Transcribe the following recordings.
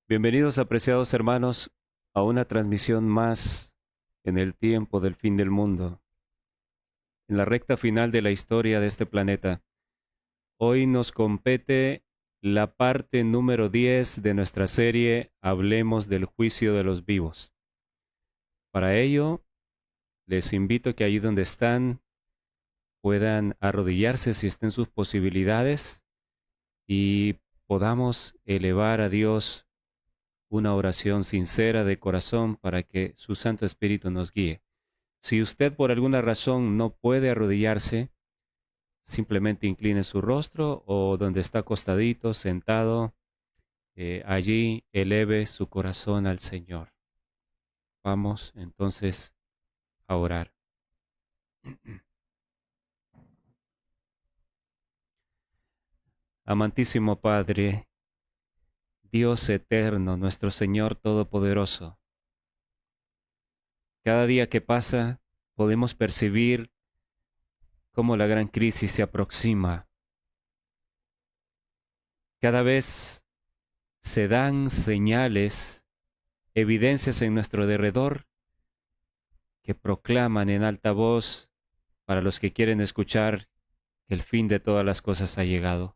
Bienvenidos, apreciados hermanos, a una transmisión más en el tiempo del fin del mundo, en la recta final de la historia de este planeta. Hoy nos compete la parte número 10 de nuestra serie Hablemos del juicio de los vivos. Para ello, les invito a que allí donde están puedan arrodillarse si estén sus posibilidades y podamos elevar a Dios una oración sincera de corazón para que su Santo Espíritu nos guíe. Si usted por alguna razón no puede arrodillarse, simplemente incline su rostro o donde está acostadito, sentado, allí eleve su corazón al Señor. Vamos entonces a orar. Amantísimo Padre, Dios eterno, nuestro Señor Todopoderoso, cada día que pasa podemos percibir cómo la gran crisis se aproxima. Cada vez se dan señales, evidencias en nuestro derredor que proclaman en alta voz para los que quieren escuchar que el fin de todas las cosas ha llegado.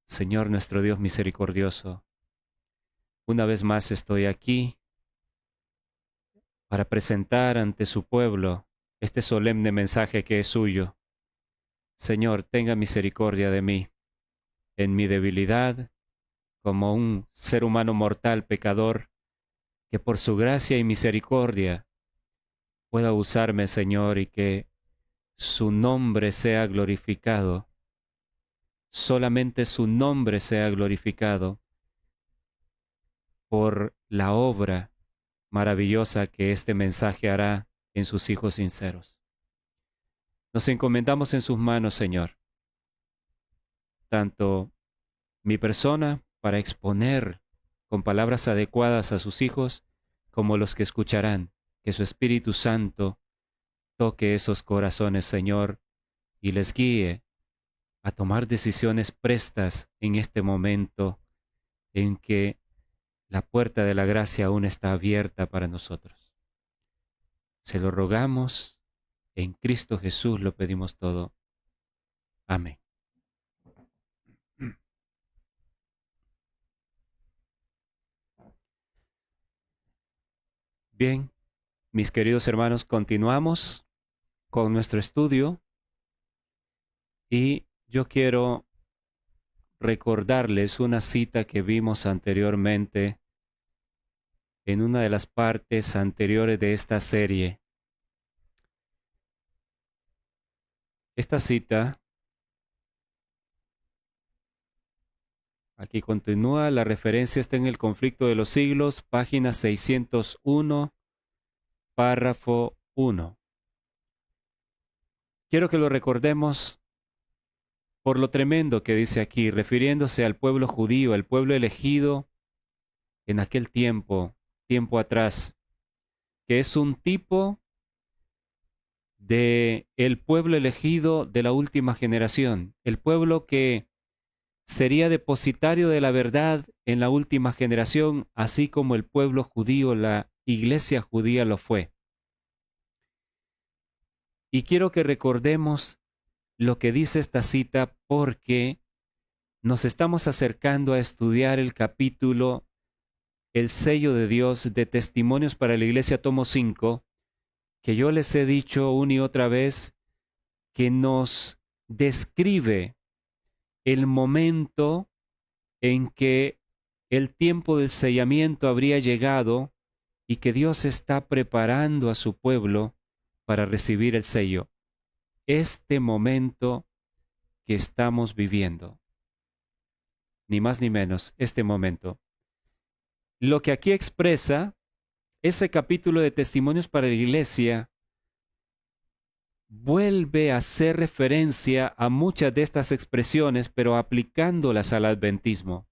Señor nuestro Dios misericordioso, una vez más estoy aquí para presentar ante su pueblo este solemne mensaje que es suyo. Señor, tenga misericordia de mí, en mi debilidad, como un ser humano mortal pecador, que por su gracia y misericordia pueda usarme, Señor, y que su nombre sea glorificado. Solamente su nombre sea glorificado por la obra maravillosa que este mensaje hará en sus hijos sinceros. Nos encomendamos en sus manos, Señor, tanto mi persona para exponer con palabras adecuadas a sus hijos, como los que escucharán, que su Espíritu Santo toque esos corazones, Señor, y les guíe a tomar decisiones prestas en este momento en que la puerta de la gracia aún está abierta para nosotros. Se lo rogamos, en Cristo Jesús lo pedimos todo. Amén. Bien, mis queridos hermanos, continuamos con nuestro estudio y yo quiero recordarles una cita que vimos anteriormente en una de las partes anteriores de esta serie. Esta cita, aquí continúa, la referencia está en el Conflicto de los Siglos, página 601, párrafo 1. Quiero que lo recordemos por lo tremendo que dice aquí, refiriéndose al pueblo judío, el pueblo elegido en aquel tiempo atrás, que es un tipo de el pueblo elegido de la última generación, el pueblo que sería depositario de la verdad en la última generación, así como el pueblo judío, la iglesia judía lo fue. Y quiero que recordemos lo que dice esta cita porque nos estamos acercando a estudiar el capítulo El sello de Dios de Testimonios para la Iglesia, tomo 5, que yo les he dicho una y otra vez que nos describe el momento en que el tiempo del sellamiento habría llegado y que Dios está preparando a su pueblo para recibir el sello. Este momento que estamos viviendo, ni más ni menos, este momento. Lo que aquí expresa ese capítulo de Testimonios para la Iglesia vuelve a hacer referencia a muchas de estas expresiones, pero aplicándolas al adventismo.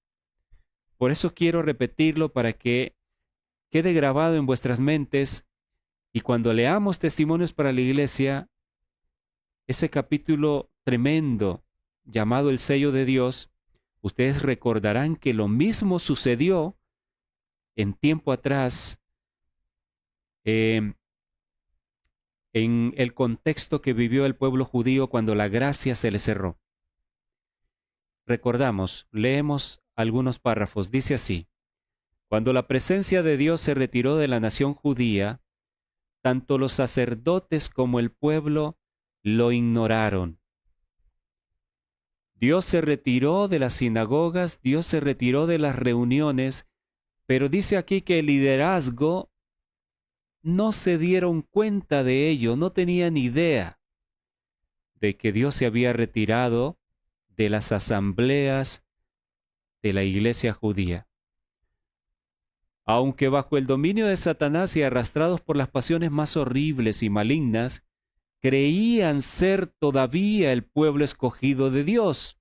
Por eso quiero repetirlo para que quede grabado en vuestras mentes y cuando leamos Testimonios para la Iglesia, ese capítulo tremendo llamado El sello de Dios, Ustedes recordarán que lo mismo sucedió en tiempo atrás, en el contexto que vivió el pueblo judío cuando la gracia se le cerró. Recordamos, leemos algunos párrafos, dice así: cuando la presencia de Dios se retiró de la nación judía, tanto los sacerdotes como el pueblo lo ignoraron. Dios se retiró de las sinagogas, Dios se retiró de las reuniones, pero dice aquí que el liderazgo no se dieron cuenta de ello, no tenían idea de que Dios se había retirado de las asambleas de la iglesia judía. Aunque bajo el dominio de Satanás y arrastrados por las pasiones más horribles y malignas, creían ser todavía el pueblo escogido de Dios.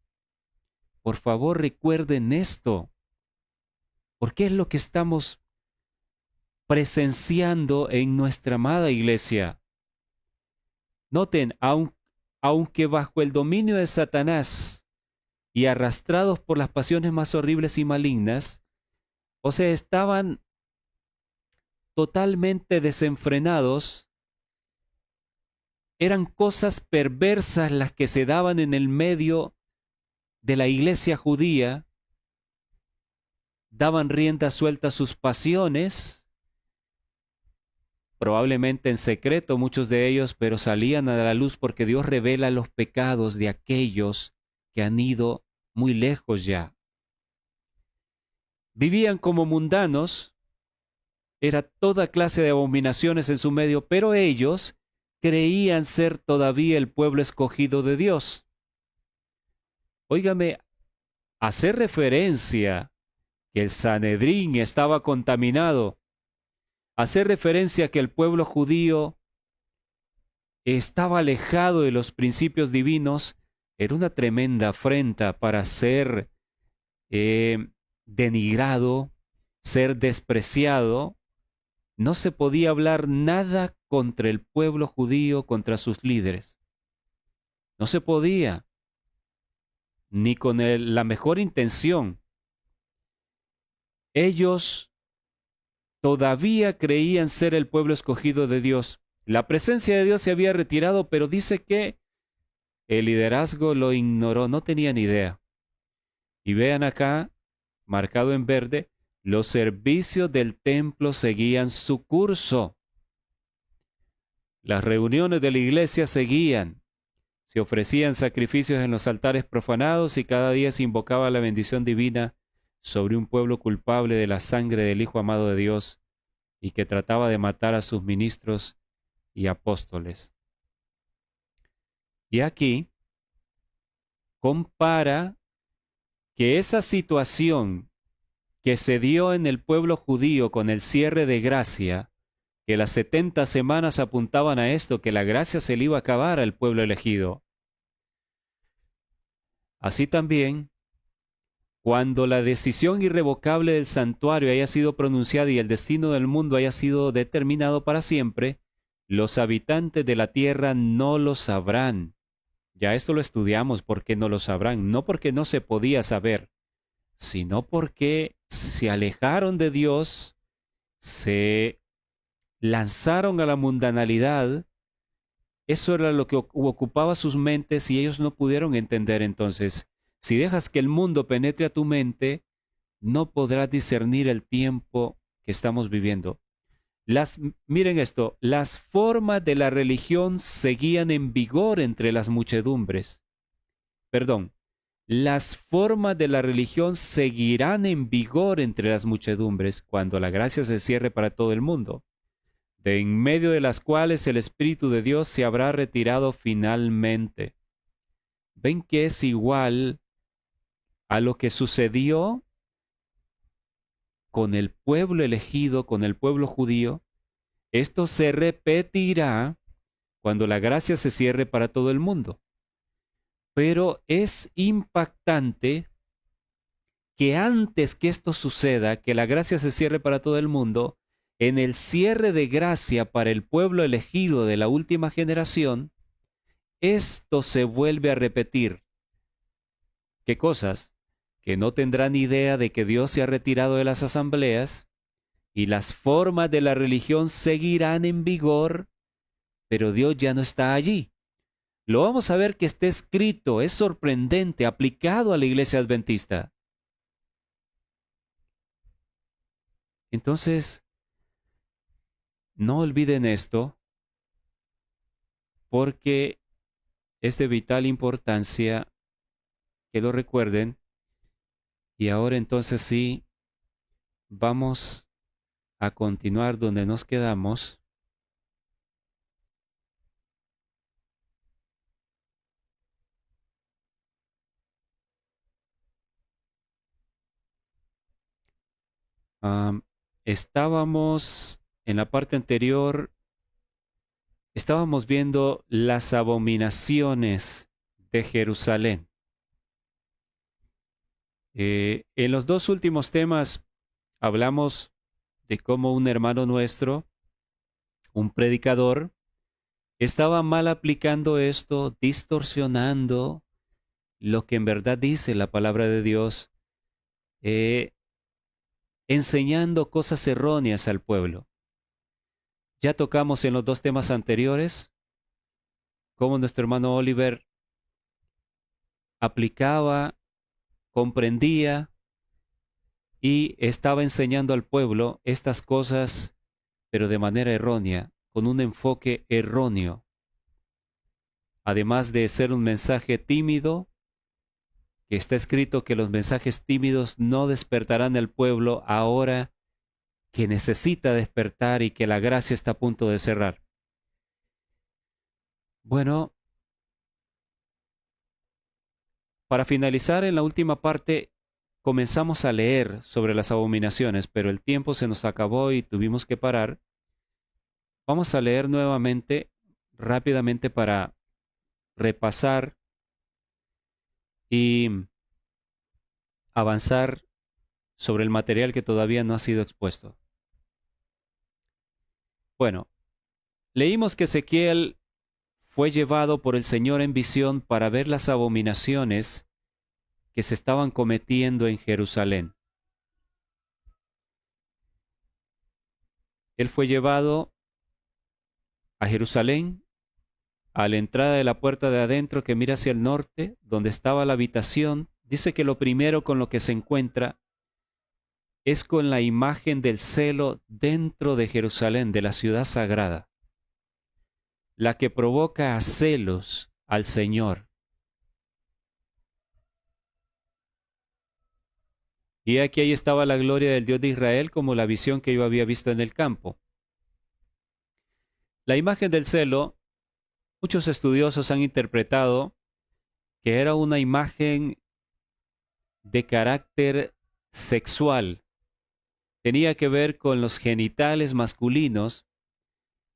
Por favor, recuerden esto, porque es lo que estamos presenciando en nuestra amada iglesia. Noten, aunque bajo el dominio de Satanás y arrastrados por las pasiones más horribles y malignas, o sea, estaban totalmente desenfrenados, eran cosas perversas las que se daban en el medio de la iglesia judía, daban rienda suelta a sus pasiones, probablemente en secreto muchos de ellos, pero salían a la luz porque Dios revela los pecados de aquellos que han ido muy lejos ya. Vivían como mundanos, era toda clase de abominaciones en su medio, pero ellos creían ser todavía el pueblo escogido de Dios. Óigame, hacer referencia que el Sanedrín estaba contaminado, hacer referencia que el pueblo judío estaba alejado de los principios divinos, era una tremenda afrenta para ser denigrado, ser despreciado. No se podía hablar nada contra el pueblo judío, contra sus líderes. No se podía, ni con la mejor intención. Ellos todavía creían ser el pueblo escogido de Dios. La presencia de Dios se había retirado, pero dice que el liderazgo lo ignoró, no tenían idea. Y vean acá, marcado en verde, los servicios del templo seguían su curso. Las reuniones de la iglesia seguían. Se ofrecían sacrificios en los altares profanados y cada día se invocaba la bendición divina sobre un pueblo culpable de la sangre del Hijo amado de Dios y que trataba de matar a sus ministros y apóstoles. Y aquí compara que esa situación que se dio en el pueblo judío con el cierre de gracia, que las 70 semanas apuntaban a esto, que la gracia se le iba a acabar al pueblo elegido. Así también, cuando la decisión irrevocable del santuario haya sido pronunciada y el destino del mundo haya sido determinado para siempre, los habitantes de la tierra no lo sabrán. Ya esto lo estudiamos, porque no lo sabrán, no porque no se podía saber, sino porque se alejaron de Dios, se lanzaron a la mundanalidad. Eso era lo que ocupaba sus mentes y ellos no pudieron entender. Entonces, si dejas que el mundo penetre a tu mente, no podrás discernir el tiempo que estamos viviendo. Miren esto, las formas de la religión seguían en vigor entre las muchedumbres. Perdón, las formas de la religión seguirán en vigor entre las muchedumbres cuando la gracia se cierre para todo el mundo, de en medio de las cuales el Espíritu de Dios se habrá retirado finalmente. ¿Ven que es igual a lo que sucedió con el pueblo elegido, con el pueblo judío? Esto se repetirá cuando la gracia se cierre para todo el mundo. Pero es impactante que antes que esto suceda, que la gracia se cierre para todo el mundo, en el cierre de gracia para el pueblo elegido de la última generación, esto se vuelve a repetir. ¿Qué cosas? que no tendrán idea de que Dios se ha retirado de las asambleas y las formas de la religión seguirán en vigor, pero Dios ya no está allí. Lo vamos a ver que está escrito, es sorprendente, aplicado a la iglesia adventista. Entonces, no olviden esto, porque es de vital importancia que lo recuerden. Y ahora entonces sí, vamos a continuar donde nos quedamos. Am, estábamos en la parte anterior, estábamos viendo las abominaciones de Jerusalén. En los dos últimos temas hablamos de cómo un hermano nuestro, un predicador, estaba mal aplicando esto, distorsionando lo que en verdad dice la palabra de Dios, eh, enseñando cosas erróneas al pueblo. Ya tocamos en los dos temas anteriores cómo nuestro hermano Oliver aplicaba, comprendía y estaba enseñando al pueblo estas cosas, pero de manera errónea, con un enfoque erróneo. Además de ser un mensaje tímido, que está escrito que los mensajes tímidos no despertarán al pueblo ahora que necesita despertar y que la gracia está a punto de cerrar. Bueno, para finalizar en la última parte, comenzamos a leer sobre las abominaciones, pero el tiempo se nos acabó y tuvimos que parar. Vamos a leer nuevamente, rápidamente, para repasar y avanzar sobre el material que todavía no ha sido expuesto. Bueno, leímos que Ezequiel fue llevado por el Señor en visión para ver las abominaciones que se estaban cometiendo en Jerusalén. Él fue llevado a Jerusalén, a la entrada de la puerta de adentro que mira hacia el norte, donde estaba la habitación. Dice que lo primero con lo que se encuentra es con la imagen del celo dentro de Jerusalén, de la ciudad sagrada, la que provoca a celos al Señor. Y aquí ahí estaba la gloria del Dios de Israel como la visión que yo había visto en el campo. La imagen del celo, muchos estudiosos han interpretado que era una imagen de carácter sexual. Tenía que ver con los genitales masculinos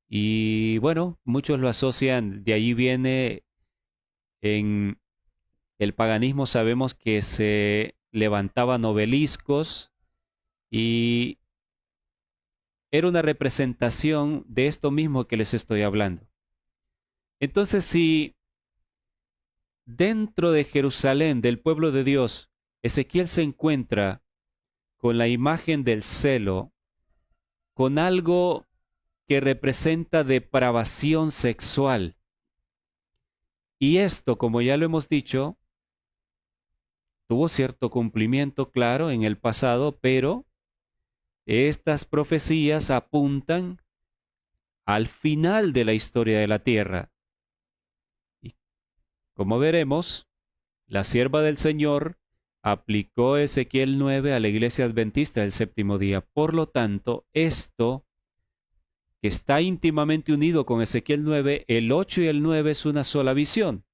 y bueno, muchos lo asocian, de ahí viene en el paganismo sabemos que se levantaban obeliscos y era una representación de esto mismo que les estoy hablando. Entonces, si dentro de Jerusalén, del pueblo de Dios, Ezequiel se encuentra con la imagen del celo, con algo que representa depravación sexual, y esto, como ya lo hemos dicho, tuvo cierto cumplimiento, claro, en el pasado, pero estas profecías apuntan al final de la historia de la tierra. Y como veremos, la sierva del Señor aplicó Ezequiel 9 a la iglesia adventista del séptimo día. Por lo tanto, esto que está íntimamente unido con Ezequiel 9, el 8 y el 9 es una sola visión.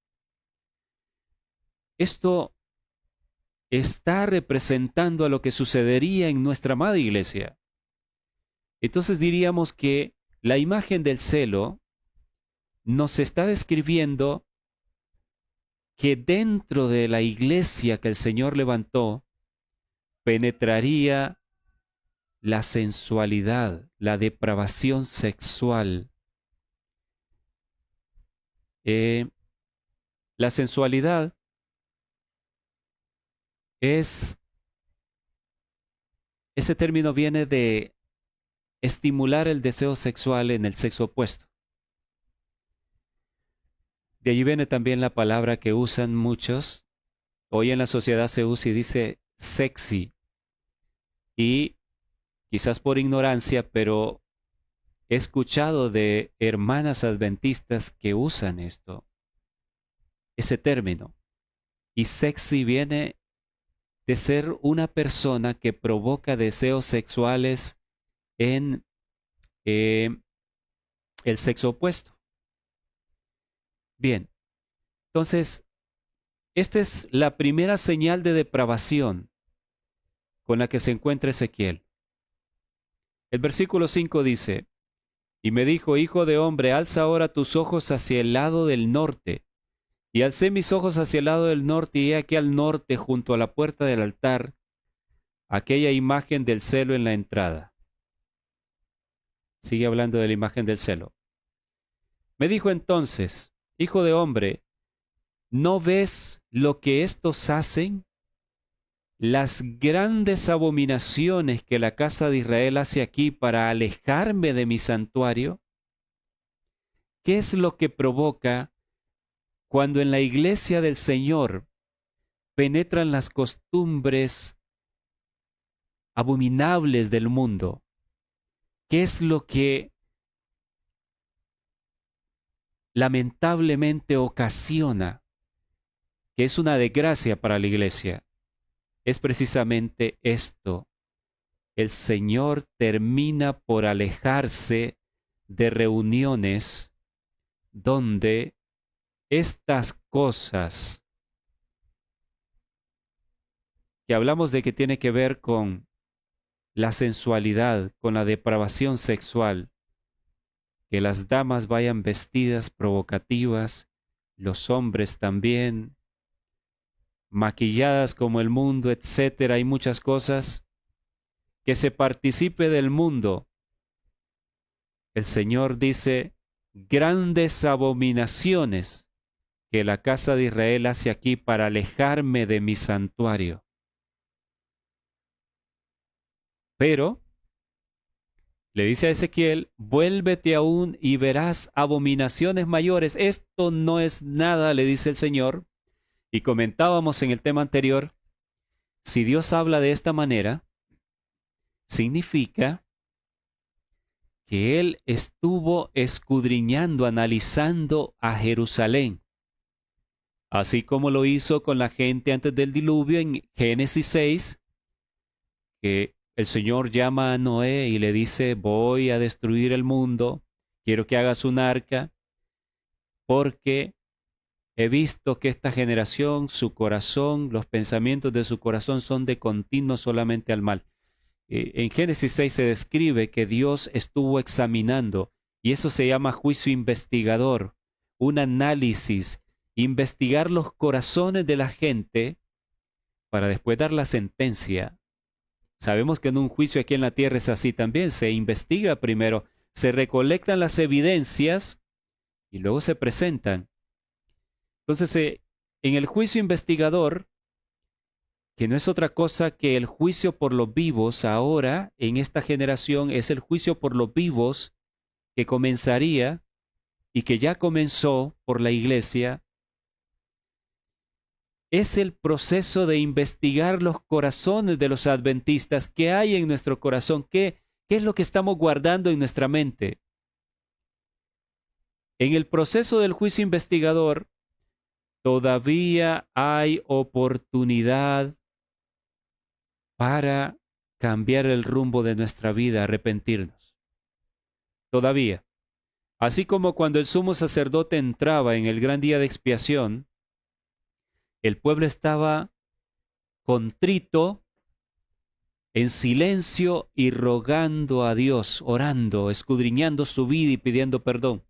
Esto está representando a lo que sucedería en nuestra amada iglesia. Entonces diríamos que la imagen del celo nos está describiendo que dentro de la iglesia que el Señor levantó, penetraría la sensualidad, la depravación sexual. La sensualidad es, ese término viene de estimular el deseo sexual en el sexo opuesto. De allí viene también la palabra que usan muchos. Hoy en la sociedad se usa y dice sexy. Y quizás por ignorancia, pero he escuchado de hermanas adventistas que usan ese término. Y sexy viene de ser una persona que provoca deseos sexuales en el sexo opuesto. Bien, entonces, esta es la primera señal de depravación con la que se encuentra Ezequiel. El versículo 5 dice, y me dijo, hijo de hombre, alza ahora tus ojos hacia el lado del norte. Y alcé mis ojos hacia el lado del norte, y he aquí al norte, junto a la puerta del altar, aquella imagen del celo en la entrada. Sigue hablando de la imagen del celo. Me dijo entonces, hijo de hombre, ¿no ves lo que estos hacen? Las grandes abominaciones que la casa de Israel hace aquí para alejarme de mi santuario. ¿Qué es lo que provoca cuando en la iglesia del Señor penetran las costumbres abominables del mundo? ¿Qué es lo que lamentablemente ocasiona que es una desgracia para la iglesia? Es precisamente esto. El Señor termina por alejarse de reuniones donde estas cosas que hablamos de que tiene que ver con la sensualidad, con la depravación sexual, que las damas vayan vestidas provocativas, los hombres también, maquilladas como el mundo, etcétera, hay muchas cosas, que se participe del mundo. El Señor dice, grandes abominaciones que la casa de Israel hace aquí para alejarme de mi santuario. Pero le dice a Ezequiel, vuélvete aún y verás abominaciones mayores. Esto no es nada, le dice el Señor. Y comentábamos en el tema anterior, si Dios habla de esta manera, significa que Él estuvo escudriñando, analizando a Jerusalén, así como lo hizo con la gente antes del diluvio en Génesis 6, que el Señor llama a Noé y le dice, voy a destruir el mundo, quiero que hagas un arca, porque he visto que esta generación, su corazón, los pensamientos de su corazón son de continuo solamente al mal. En Génesis 6 se describe que Dios estuvo examinando, y eso se llama juicio investigador, un análisis, investigar los corazones de la gente para después dar la sentencia. Sabemos que en un juicio aquí en la tierra es así también, se investiga primero, se recolectan las evidencias y luego se presentan. Entonces, en el juicio investigador, que no es otra cosa que el juicio por los vivos, ahora en esta generación es el juicio por los vivos que comenzaría y que ya comenzó por la iglesia, es el proceso de investigar los corazones de los adventistas, qué hay en nuestro corazón, qué es lo que estamos guardando en nuestra mente. En el proceso del juicio investigador, todavía hay oportunidad para cambiar el rumbo de nuestra vida, arrepentirnos. Todavía. Así como cuando el sumo sacerdote entraba en el gran día de expiación, el pueblo estaba contrito, en silencio y rogando a Dios, orando, escudriñando su vida y pidiendo perdón.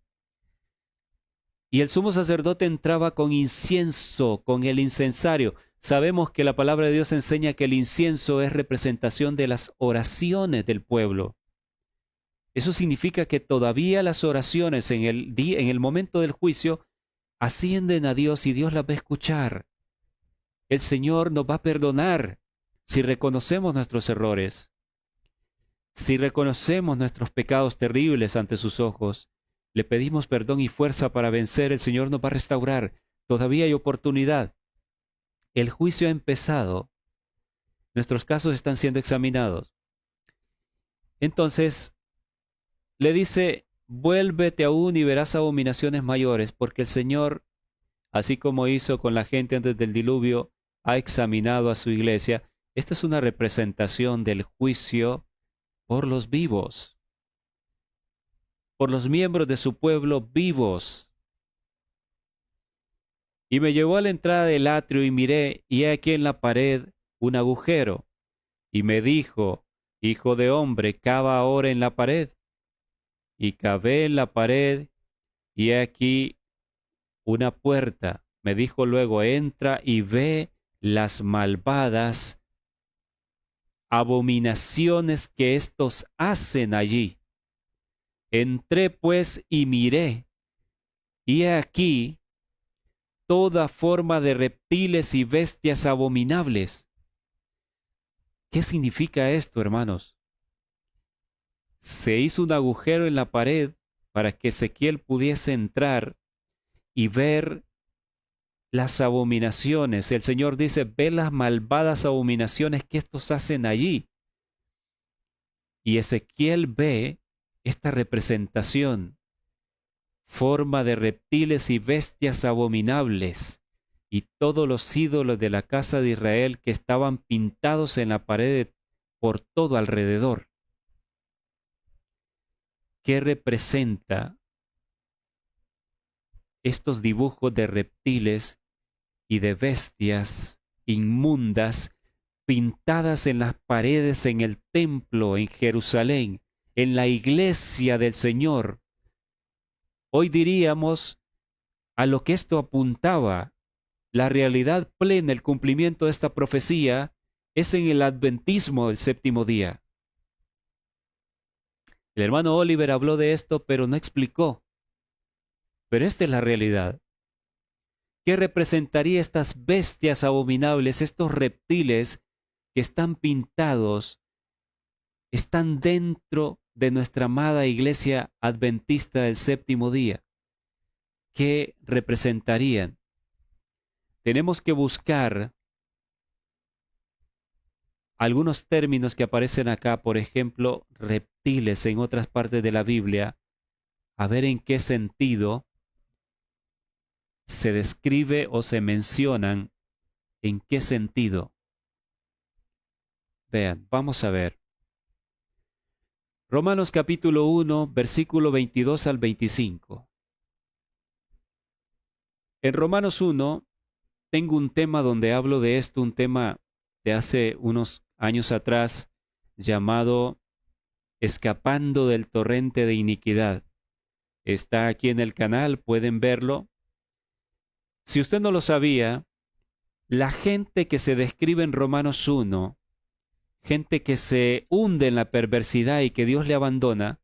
Y el sumo sacerdote entraba con incienso, con el incensario. Sabemos que la palabra de Dios enseña que el incienso es representación de las oraciones del pueblo. Eso significa que todavía las oraciones en el momento del juicio ascienden a Dios y Dios las va a escuchar. El Señor nos va a perdonar si reconocemos nuestros errores, si reconocemos nuestros pecados terribles ante sus ojos. Le pedimos perdón y fuerza para vencer. El Señor nos va a restaurar. Todavía hay oportunidad. El juicio ha empezado. Nuestros casos están siendo examinados. Entonces, le dice, vuélvete aún y verás abominaciones mayores, porque el Señor, así como hizo con la gente antes del diluvio, ha examinado a su iglesia. Esta es una representación del juicio por los vivos, por los miembros de su pueblo vivos. Y me llevó a la entrada del atrio y miré, y he aquí en la pared un agujero. Y me dijo, hijo de hombre, cava ahora en la pared. Y cavé en la pared, y he aquí una puerta. Me dijo luego, entra y ve las malvadas abominaciones que éstos hacen allí. Entré pues y miré, y he aquí toda forma de reptiles y bestias abominables. ¿Qué significa esto, hermanos? Se hizo un agujero en la pared para que Ezequiel pudiese entrar y ver las abominaciones. El Señor dice, ve las malvadas abominaciones que estos hacen allí. Y Ezequiel ve esta representación, forma de reptiles y bestias abominables, y todos los ídolos de la casa de Israel que estaban pintados en la pared por todo alrededor. ¿Qué representa estos dibujos de reptiles y de bestias inmundas pintadas en las paredes en el templo en Jerusalén, en la iglesia del Señor? Hoy diríamos a lo que esto apuntaba. La realidad plena, el cumplimiento de esta profecía, es en el adventismo del séptimo día. El hermano Oliver habló de esto, pero no explicó. Pero esta es la realidad. ¿Qué representaría estas bestias abominables, estos reptiles que están pintados, están dentro de nuestra amada iglesia adventista del séptimo día? ¿Qué representarían? Tenemos que buscar algunos términos que aparecen acá, por ejemplo, reptiles en otras partes de la Biblia, a ver en qué sentido se describe o se mencionan, en qué sentido. Vean, vamos a ver. Romanos capítulo 1, versículo 22 al 25. En Romanos 1 tengo un tema donde hablo de esto, un tema de hace unos años atrás llamado Escapando del torrente de iniquidad. Está aquí en el canal, pueden verlo. Si usted no lo sabía, la gente que se describe en Romanos 1, gente que se hunde en la perversidad y que Dios le abandona,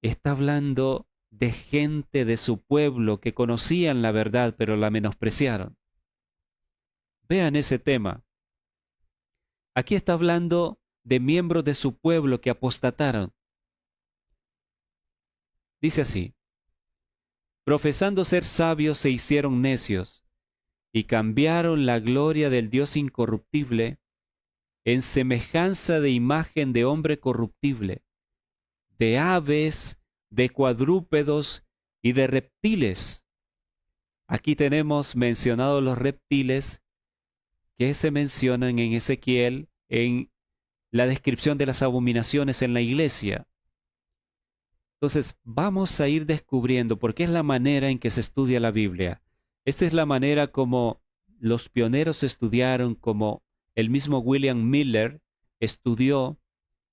está hablando de gente de su pueblo que conocían la verdad pero la menospreciaron. Vean ese tema. Aquí está hablando de miembros de su pueblo que apostataron. Dice así: profesando ser sabios se hicieron necios y cambiaron la gloria del Dios incorruptible en semejanza de imagen de hombre corruptible, de aves, de cuadrúpedos y de reptiles. Aquí tenemos mencionados los reptiles que se mencionan en Ezequiel en la descripción de las abominaciones en la iglesia. Entonces, vamos a ir descubriendo, porque es la manera en que se estudia la Biblia. Esta es la manera como los pioneros estudiaron, como el mismo William Miller estudió,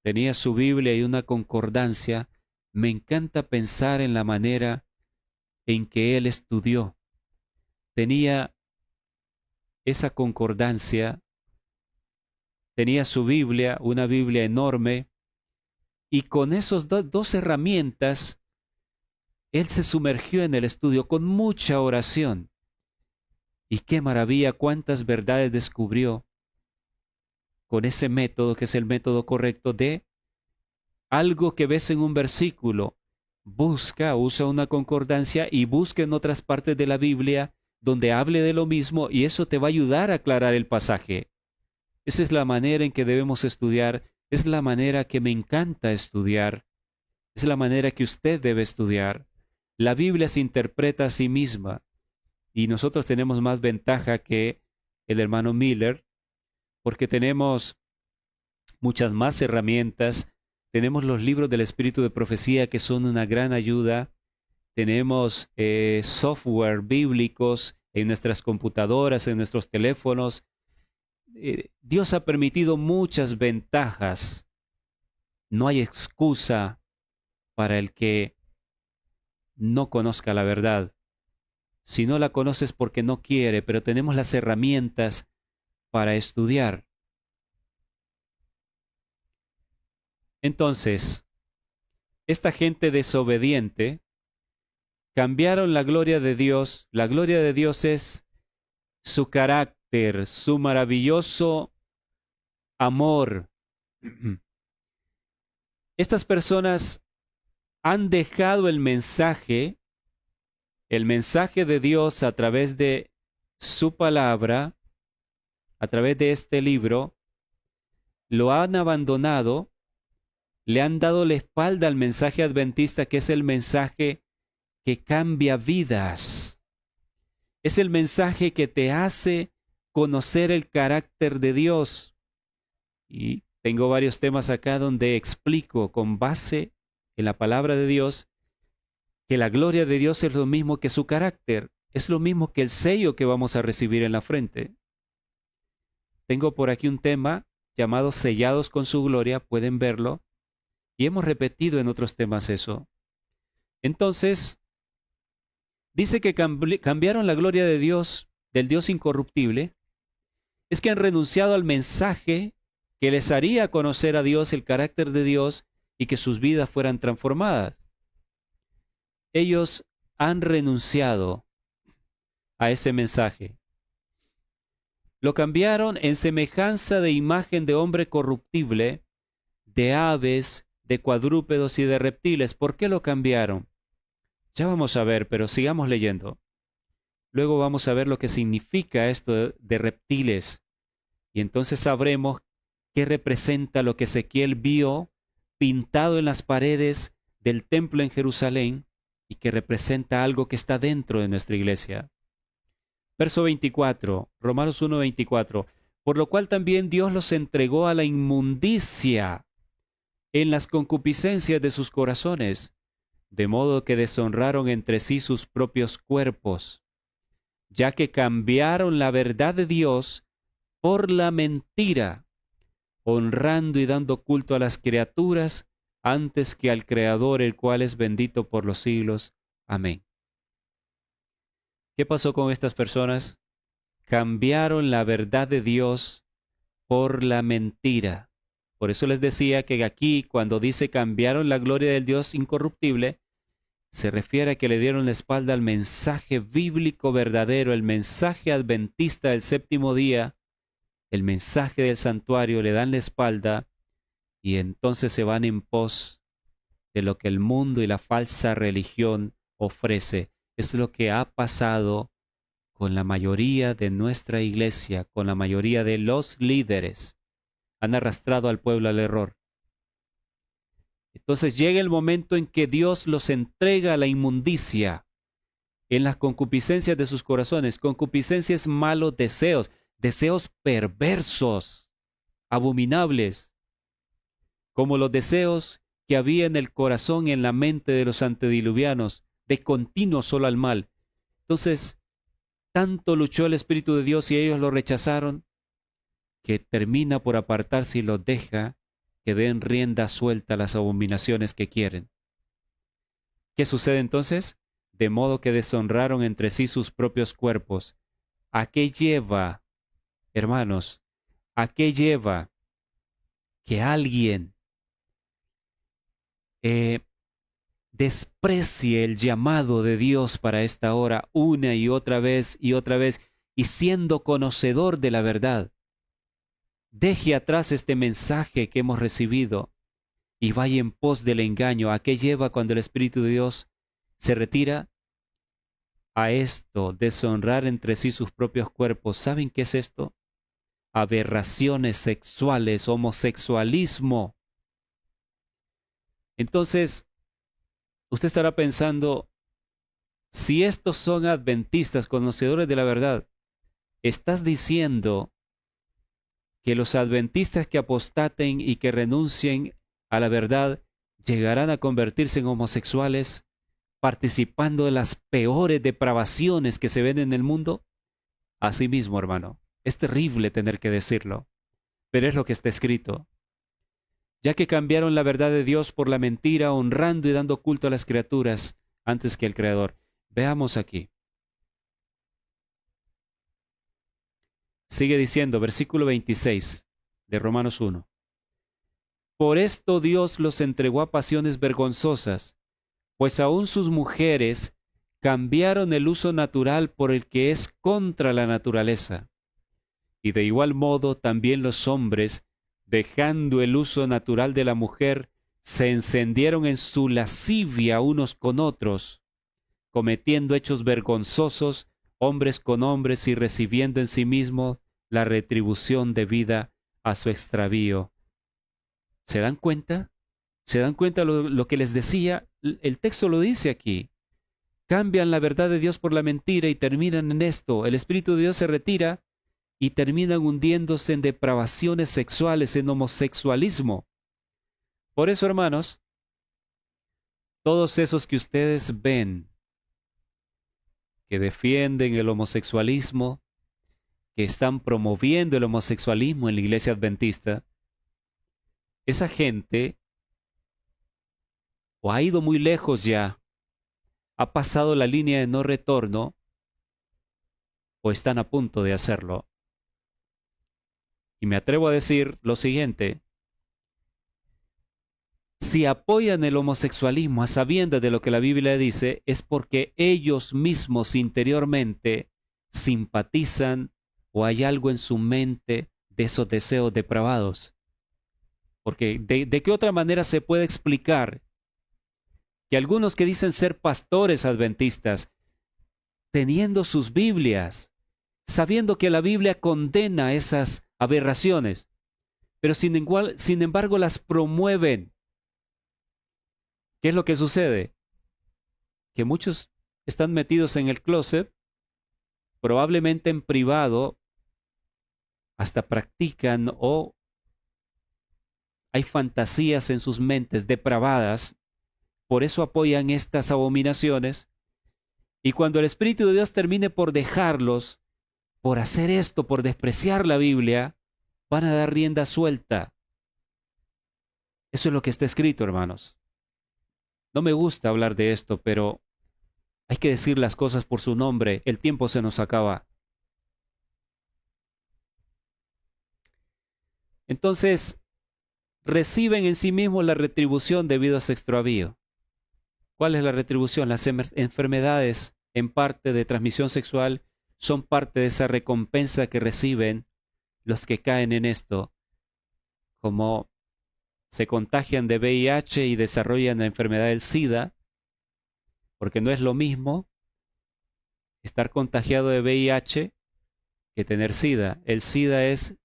tenía su Biblia y una concordancia. Me encanta pensar en la manera en que él estudió. Tenía esa concordancia, tenía su Biblia, una Biblia enorme, y con esas dos herramientas, él se sumergió en el estudio con mucha oración. Y qué maravilla, cuántas verdades descubrió con ese método, que es el método correcto de algo que ves en un versículo. Busca, usa una concordancia y busca en otras partes de la Biblia donde hable de lo mismo, y eso te va a ayudar a aclarar el pasaje. Esa es la manera en que debemos estudiar, es la manera que me encanta estudiar, es la manera que usted debe estudiar. La Biblia se interpreta a sí misma y nosotros tenemos más ventaja que el hermano Miller porque tenemos muchas más herramientas, tenemos los libros del Espíritu de Profecía que son una gran ayuda, tenemos software bíblicos en nuestras computadoras, en nuestros teléfonos. Dios ha permitido muchas ventajas. No hay excusa para el que no conozca la verdad. Si no la conoces porque no quiere, pero tenemos las herramientas para estudiar. Entonces, esta gente desobediente cambiaron la gloria de Dios. La gloria de Dios es su carácter, su maravilloso amor. Estas personas han dejado el mensaje de Dios a través de su palabra, a través de este libro, lo han abandonado, le han dado la espalda al mensaje adventista, que es el mensaje que cambia vidas. Es el mensaje que te hace conocer el carácter de Dios. Y tengo varios temas acá donde explico con base en la palabra de Dios que la gloria de Dios es lo mismo que su carácter, es lo mismo que el sello que vamos a recibir en la frente. Tengo por aquí un tema llamado Sellados con su gloria, pueden verlo, y hemos repetido en otros temas eso. Entonces, dice que cambiaron la gloria de Dios, del Dios incorruptible, es que han renunciado al mensaje que les haría conocer a Dios, el carácter de Dios, y que sus vidas fueran transformadas. Ellos han renunciado a ese mensaje. Lo cambiaron en semejanza de imagen de hombre corruptible, de aves, de cuadrúpedos y de reptiles. ¿Por qué lo cambiaron? Ya vamos a ver, pero sigamos leyendo. Luego vamos a ver lo que significa esto de reptiles. Y entonces sabremos qué representa lo que Ezequiel vio pintado en las paredes del templo en Jerusalén y que representa algo que está dentro de nuestra iglesia. Verso 24, Romanos 1:24. Por lo cual también Dios los entregó a la inmundicia en las concupiscencias de sus corazones, de modo que deshonraron entre sí sus propios cuerpos, ya que cambiaron la verdad de Dios por la mentira, honrando y dando culto a las criaturas antes que al Creador, el cual es bendito por los siglos. Amén. ¿Qué pasó con estas personas? Cambiaron la verdad de Dios por la mentira. Por eso les decía que aquí, cuando dice cambiaron la gloria del Dios incorruptible, se refiere a que le dieron la espalda al mensaje bíblico verdadero, el mensaje adventista del séptimo día, el mensaje del santuario, le dan la espalda y entonces se van en pos de lo que el mundo y la falsa religión ofrece. Es lo que ha pasado con la mayoría de nuestra iglesia, con la mayoría de los líderes. Han arrastrado al pueblo al error. Entonces llega el momento en que Dios los entrega a la inmundicia en las concupiscencias de sus corazones. Concupiscencias, malos deseos, deseos perversos, abominables, como los deseos que había en el corazón y en la mente de los antediluvianos, de continuo solo al mal. Entonces, tanto luchó el Espíritu de Dios y ellos lo rechazaron, que termina por apartarse y los deja que den rienda suelta a las abominaciones que quieren. ¿Qué sucede entonces? De modo que deshonraron entre sí sus propios cuerpos. ¿A qué lleva, hermanos? ¿A qué lleva que alguien desprecie el llamado de Dios para esta hora una y otra vez y siendo conocedor de la verdad, deje atrás este mensaje que hemos recibido y vaya en pos del engaño. ¿A qué lleva cuando el Espíritu de Dios se retira? A esto, deshonrar entre sí sus propios cuerpos. ¿Saben qué es esto? Aberraciones sexuales, homosexualismo. Entonces, usted estará pensando, si estos son adventistas, conocedores de la verdad, ¿estás diciendo que los adventistas que apostaten y que renuncien a la verdad llegarán a convertirse en homosexuales, participando de las peores depravaciones que se ven en el mundo? Así mismo, hermano, es terrible tener que decirlo, pero es lo que está escrito. Ya que cambiaron la verdad de Dios por la mentira, honrando y dando culto a las criaturas antes que al Creador. Veamos aquí. Sigue diciendo, versículo 26 de Romanos 1. Por esto Dios los entregó a pasiones vergonzosas, pues aún sus mujeres cambiaron el uso natural por el que es contra la naturaleza. Y de igual modo también los hombres, dejando el uso natural de la mujer, se encendieron en su lascivia unos con otros, cometiendo hechos vergonzosos, hombres con hombres, y recibiendo en sí mismo la retribución debida a su extravío. ¿Se dan cuenta? ¿Se dan cuenta lo que les decía? El texto lo dice aquí. Cambian la verdad de Dios por la mentira y terminan en esto. El Espíritu de Dios se retira y terminan hundiéndose en depravaciones sexuales, en homosexualismo. Por eso, hermanos, todos esos que ustedes ven que defienden el homosexualismo, que están promoviendo el homosexualismo en la iglesia adventista, esa gente o ha ido muy lejos ya, ha pasado la línea de no retorno, o están a punto de hacerlo. Y me atrevo a decir lo siguiente: si apoyan el homosexualismo a sabiendas de lo que la Biblia dice, es porque ellos mismos interiormente simpatizan o hay algo en su mente de esos deseos depravados. Porque ¿de qué otra manera se puede explicar que algunos que dicen ser pastores adventistas, teniendo sus Biblias, sabiendo que la Biblia condena esas aberraciones, pero sin embargo las promueven? ¿Qué es lo que sucede? Que muchos están metidos en el closet, probablemente en privado, hasta practican o hay fantasías en sus mentes depravadas, por eso apoyan estas abominaciones, y cuando el Espíritu de Dios termine por dejarlos, por hacer esto, por despreciar la Biblia, van a dar rienda suelta. Eso es lo que está escrito, hermanos. No me gusta hablar de esto, pero hay que decir las cosas por su nombre. El tiempo se nos acaba. Entonces, reciben en sí mismos la retribución debido a su extravío. ¿Cuál es la retribución? Las enfermedades en parte de transmisión sexual son parte de esa recompensa que reciben los que caen en esto, como se contagian de VIH y desarrollan la enfermedad del SIDA, porque no es lo mismo estar contagiado de VIH que tener SIDA. El SIDA es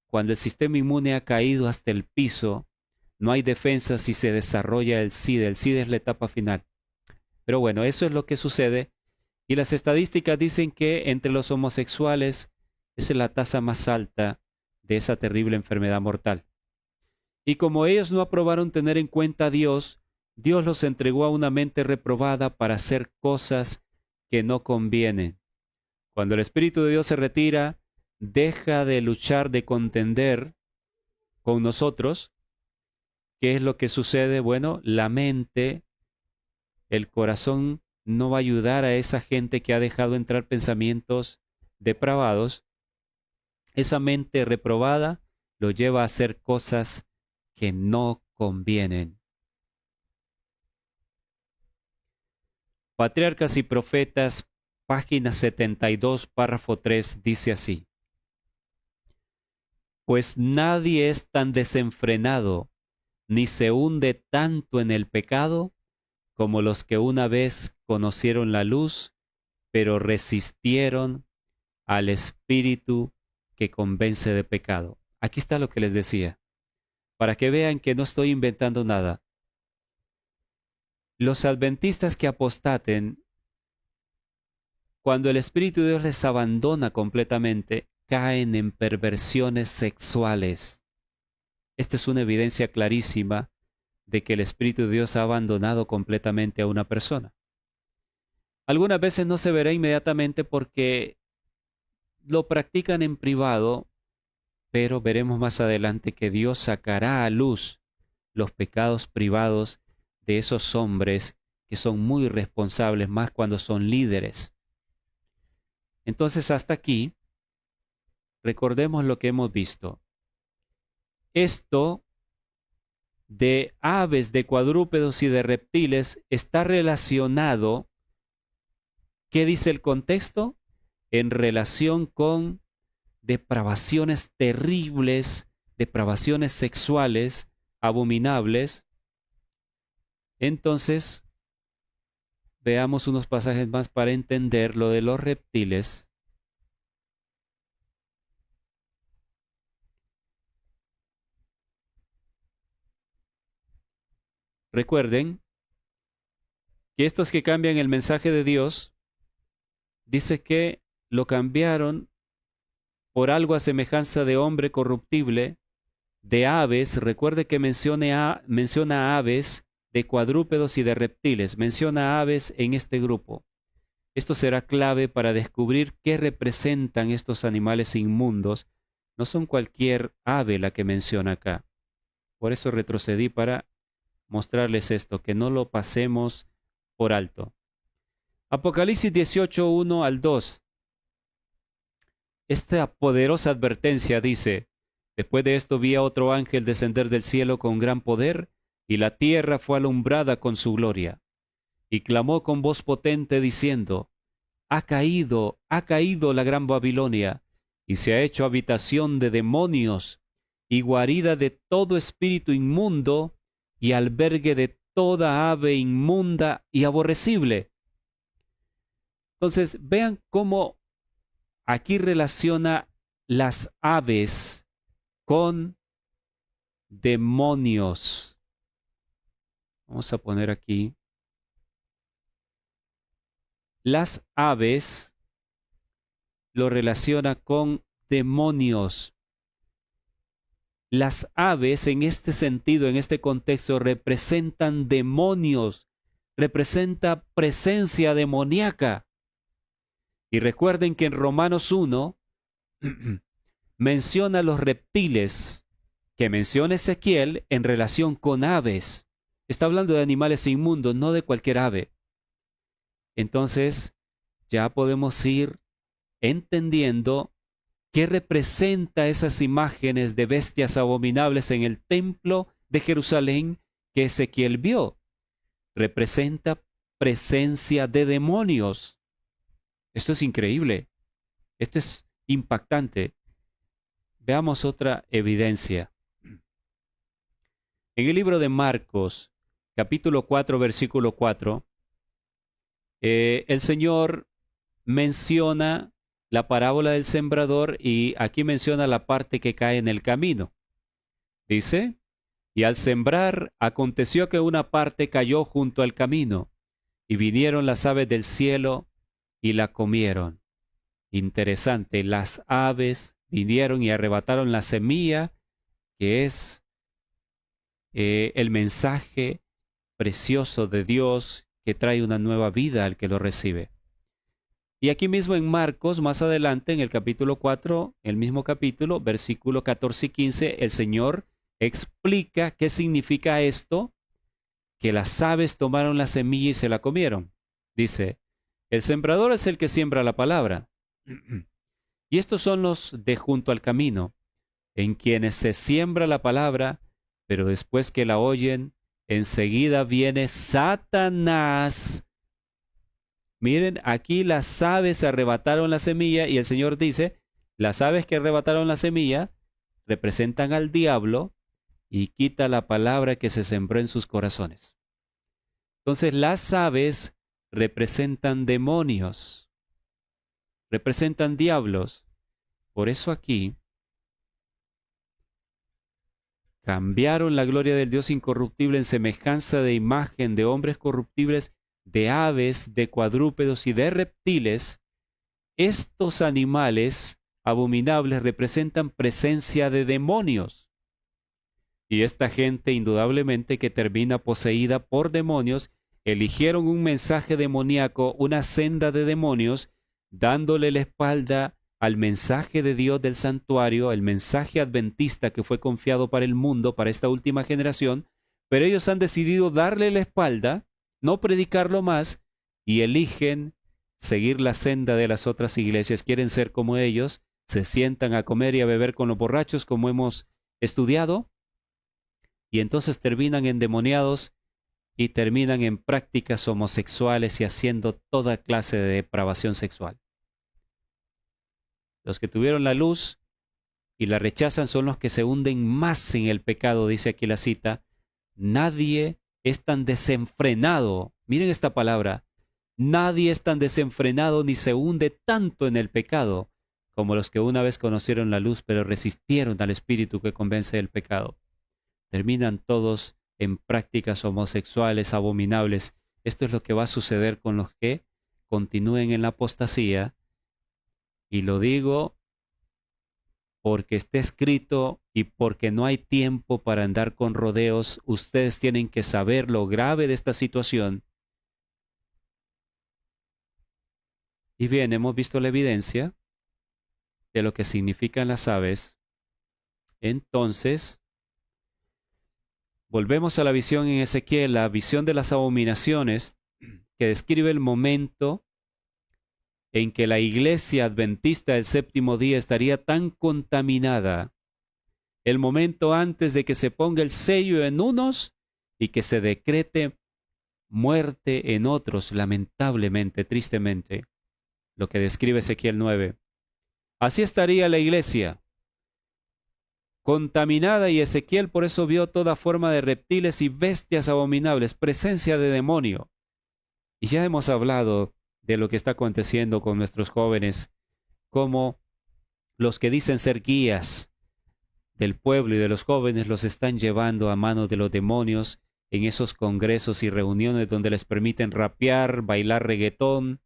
cuando el sistema inmune ha caído hasta el piso, no hay defensa si se desarrolla el SIDA. El SIDA es la etapa final. Pero bueno, eso es lo que sucede. Y las estadísticas dicen que entre los homosexuales es la tasa más alta de esa terrible enfermedad mortal. Y como ellos no aprobaron tener en cuenta a Dios, Dios los entregó a una mente reprobada para hacer cosas que no convienen. Cuando el Espíritu de Dios se retira, deja de luchar, de contender con nosotros. ¿Qué es lo que sucede? Bueno, la mente, el corazón no va a ayudar a esa gente que ha dejado entrar pensamientos depravados. Esa mente reprobada lo lleva a hacer cosas que no convienen. Patriarcas y profetas página 72, párrafo 3, dice así: Pues nadie es tan desenfrenado, ni se hunde tanto en el pecado, como los que una vez conocieron la luz, pero resistieron al espíritu que convence de pecado. Aquí está lo que les decía, para que vean que no estoy inventando nada. Los adventistas que apostaten, cuando el Espíritu de Dios les abandona completamente, caen en perversiones sexuales. Esta es una evidencia clarísima de que el Espíritu de Dios ha abandonado completamente a una persona. Algunas veces no se verá inmediatamente porque lo practican en privado, pero veremos más adelante que Dios sacará a luz los pecados privados de esos hombres que son muy responsables, más cuando son líderes. Entonces, hasta aquí, recordemos lo que hemos visto. Esto de aves, de cuadrúpedos y de reptiles está relacionado, ¿qué dice el contexto? En relación con depravaciones terribles, depravaciones sexuales abominables. Entonces, veamos unos pasajes más para entender lo de los reptiles. Recuerden que estos que cambian el mensaje de Dios, dice que lo cambiaron por algo a semejanza de hombre corruptible, de aves. Recuerde que menciona aves, de cuadrúpedos y de reptiles. Menciona aves en este grupo. Esto será clave para descubrir qué representan estos animales inmundos. No son cualquier ave la que menciona acá. Por eso retrocedí para mostrarles esto, que no lo pasemos por alto. Apocalipsis 18, 1 al 2. Esta poderosa advertencia dice: Después de esto vi a otro ángel descender del cielo con gran poder, y la tierra fue alumbrada con su gloria. Y clamó con voz potente diciendo: ha caído la gran Babilonia, y se ha hecho habitación de demonios, y guarida de todo espíritu inmundo, y albergue de toda ave inmunda y aborrecible. Entonces, vean cómo aquí relaciona las aves con demonios. Vamos a poner aquí. Las aves lo relaciona con demonios. Las aves en este sentido, en este contexto, representan demonios, representa presencia demoníaca. Y recuerden que en Romanos 1 menciona los reptiles que menciona Ezequiel en relación con aves. Está hablando de animales inmundos, no de cualquier ave. Entonces, ya podemos ir entendiendo qué representa esas imágenes de bestias abominables en el templo de Jerusalén que Ezequiel vio. Representa presencia de demonios. Esto es increíble. Esto es impactante. Veamos otra evidencia. En el libro de Marcos, capítulo 4, versículo 4, el Señor menciona la parábola del sembrador y aquí menciona la parte que cae en el camino. Dice: y al sembrar aconteció que una parte cayó junto al camino, y vinieron las aves del cielo y la comieron. Interesante, las aves vinieron y arrebataron la semilla, que es el mensaje precioso de Dios que trae una nueva vida al que lo recibe. Y aquí mismo en Marcos, más adelante en el capítulo 4, el mismo capítulo, versículo 14 y 15, el Señor explica qué significa esto, que las aves tomaron la semilla y se la comieron. Dice: el sembrador es el que siembra la palabra. Y estos son los de junto al camino, en quienes se siembra la palabra, pero después que la oyen, enseguida viene Satanás Miren, aquí las aves arrebataron la semilla y el Señor dice, las aves que arrebataron la semilla representan al diablo y quita la palabra que se sembró en sus corazones. Entonces las aves representan demonios, representan diablos. Por eso aquí cambiaron la gloria del Dios incorruptible en semejanza de imagen de hombres corruptibles, de aves, de cuadrúpedos y de reptiles. Estos animales abominables representan presencia de demonios. Y esta gente indudablemente que termina poseída por demonios, eligieron un mensaje demoníaco, una senda de demonios, dándole la espalda al mensaje de Dios del santuario, el mensaje adventista que fue confiado para el mundo, para esta última generación, pero ellos han decidido darle la espalda, no predicarlo más, y eligen seguir la senda de las otras iglesias, quieren ser como ellos, se sientan a comer y a beber con los borrachos, como hemos estudiado, y entonces terminan endemoniados y terminan en prácticas homosexuales y haciendo toda clase de depravación sexual. Los que tuvieron la luz y la rechazan son los que se hunden más en el pecado, dice aquí la cita. Nadie es tan desenfrenado, miren esta palabra, nadie es tan desenfrenado ni se hunde tanto en el pecado como los que una vez conocieron la luz pero resistieron al espíritu que convence del pecado. Terminan todos en prácticas homosexuales abominables. Esto es lo que va a suceder con los que continúen en la apostasía. Y lo digo porque está escrito y porque no hay tiempo para andar con rodeos. Ustedes tienen que saber lo grave de esta situación. Y bien, hemos visto la evidencia de lo que significan las aves. Entonces, volvemos a la visión en Ezequiel, la visión de las abominaciones, que describe el momento en que la iglesia adventista del séptimo día estaría tan contaminada, el momento antes de que se ponga el sello en unos y que se decrete muerte en otros, lamentablemente, tristemente, lo que describe Ezequiel 9. Así estaría la iglesia, contaminada, y Ezequiel por eso vio toda forma de reptiles y bestias abominables, presencia de demonio. Y ya hemos hablado de lo que está aconteciendo con nuestros jóvenes, como los que dicen ser guías del pueblo y de los jóvenes los están llevando a manos de los demonios en esos congresos y reuniones donde les permiten rapear, bailar reggaetón,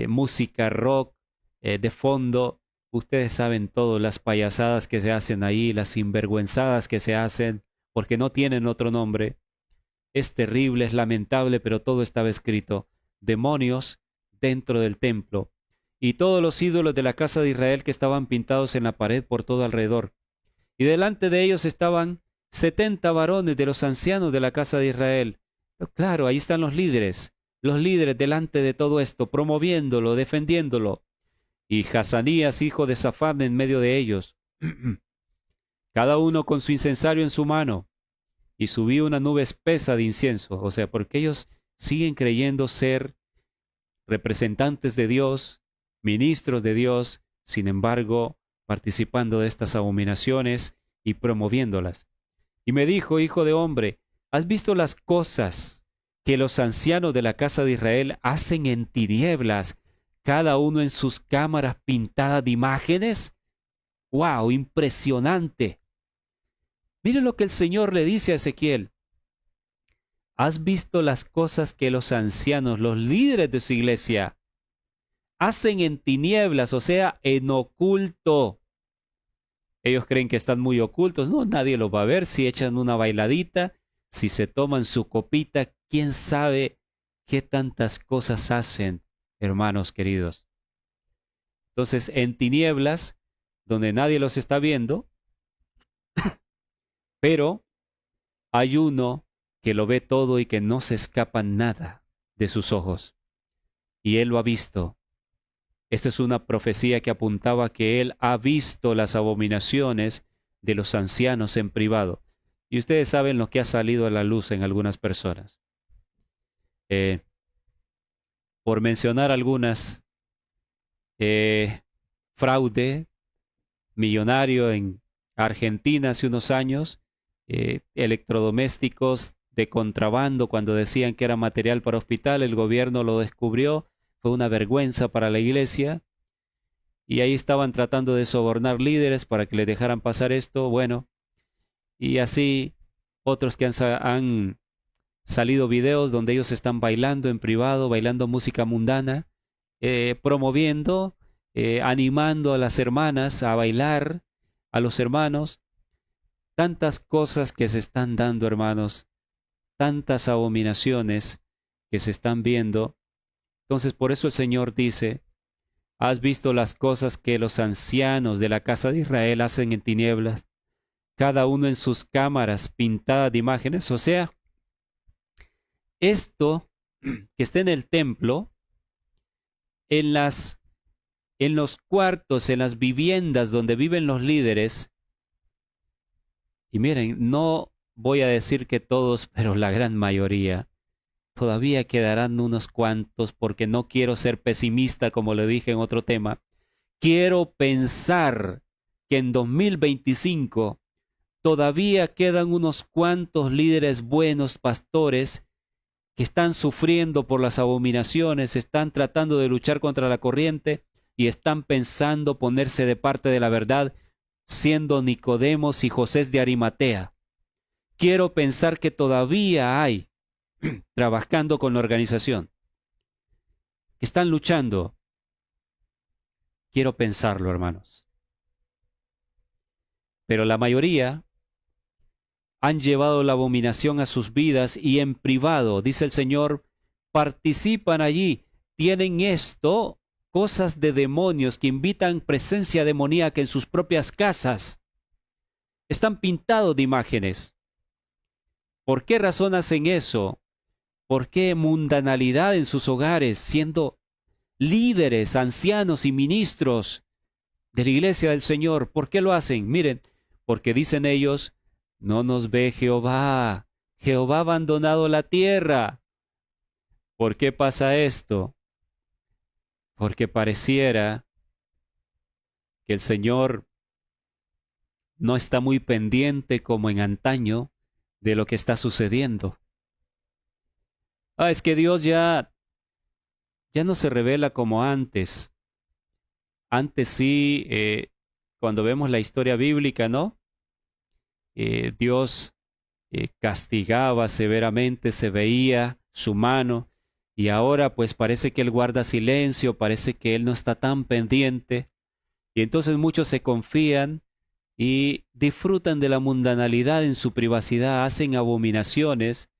música rock de fondo. Ustedes saben todo, las payasadas que se hacen ahí, las sinvergüenzadas que se hacen, porque no tienen otro nombre. Es terrible, es lamentable, pero todo estaba escrito. Demonios dentro del templo, y todos los ídolos de la casa de Israel que estaban pintados en la pared por todo alrededor. Y delante de ellos estaban 70 varones de los ancianos de la casa de Israel. Claro, ahí están los líderes delante de todo esto, promoviéndolo, defendiéndolo. Y Hazanías, hijo de Safán, en medio de ellos, cada uno con su incensario en su mano, y subió una nube espesa de incienso. O sea, porque ellos siguen creyendo ser representantes de Dios, ministros de Dios, sin embargo, participando de estas abominaciones y promoviéndolas. Y me dijo, hijo de hombre, ¿has visto las cosas que los ancianos de la casa de Israel hacen en tinieblas, cada uno en sus cámaras pintadas de imágenes? ¡Wow! Impresionante. Miren lo que el Señor le dice a Ezequiel. ¿Has visto las cosas que los ancianos, los líderes de su iglesia, hacen en tinieblas, o sea, en oculto? Ellos creen que están muy ocultos. No, nadie los va a ver. Si echan una bailadita, si se toman su copita, quién sabe qué tantas cosas hacen, hermanos queridos. Entonces, en tinieblas, donde nadie los está viendo, pero hay uno que lo ve todo y que no se escapa nada de sus ojos. Y él lo ha visto. Esta es una profecía que apuntaba que él ha visto las abominaciones de los ancianos en privado. Y ustedes saben lo que ha salido a la luz en algunas personas. por mencionar algunas, fraude millonario en Argentina hace unos años, electrodomésticos de contrabando cuando decían que era material para hospital, el gobierno lo descubrió, fue una vergüenza para la iglesia y ahí estaban tratando de sobornar líderes para que le dejaran pasar esto, bueno, y así otros que han salido videos donde ellos están bailando en privado, bailando música mundana, promoviendo, animando a las hermanas a bailar, a los hermanos, tantas cosas que se están dando, hermanos, tantas abominaciones que se están viendo. Entonces, por eso el Señor dice, ¿has visto las cosas que los ancianos de la casa de Israel hacen en tinieblas? Cada uno en sus cámaras pintadas de imágenes. O sea, esto que está en el templo, en los cuartos, en las viviendas donde viven los líderes, y miren, no voy a decir que todos, pero la gran mayoría, todavía quedarán unos cuantos, porque no quiero ser pesimista como le dije en otro tema. Quiero pensar que en 2025 todavía quedan unos cuantos líderes buenos, pastores, que están sufriendo por las abominaciones, están tratando de luchar contra la corriente y están pensando ponerse de parte de la verdad, siendo Nicodemos y José de Arimatea. Quiero pensar que todavía hay, trabajando con la organización, que están luchando. Quiero pensarlo, hermanos. Pero la mayoría han llevado la abominación a sus vidas y en privado, dice el Señor, participan allí, tienen esto, cosas de demonios que invitan presencia demoníaca en sus propias casas. Están pintados de imágenes. ¿Por qué razón hacen eso? ¿Por qué mundanalidad en sus hogares, siendo líderes, ancianos y ministros de la iglesia del Señor? ¿Por qué lo hacen? Miren, porque dicen ellos, no nos ve Jehová, Jehová ha abandonado la tierra. ¿Por qué pasa esto? Porque pareciera que el Señor no está muy pendiente como en antaño de lo que está sucediendo. Es que Dios ya no se revela como antes. Antes sí, cuando vemos la historia bíblica, ¿no? Dios castigaba severamente, se veía su mano, y ahora pues parece que Él guarda silencio, parece que Él no está tan pendiente, y entonces muchos se confían y disfrutan de la mundanalidad en su privacidad, hacen abominaciones,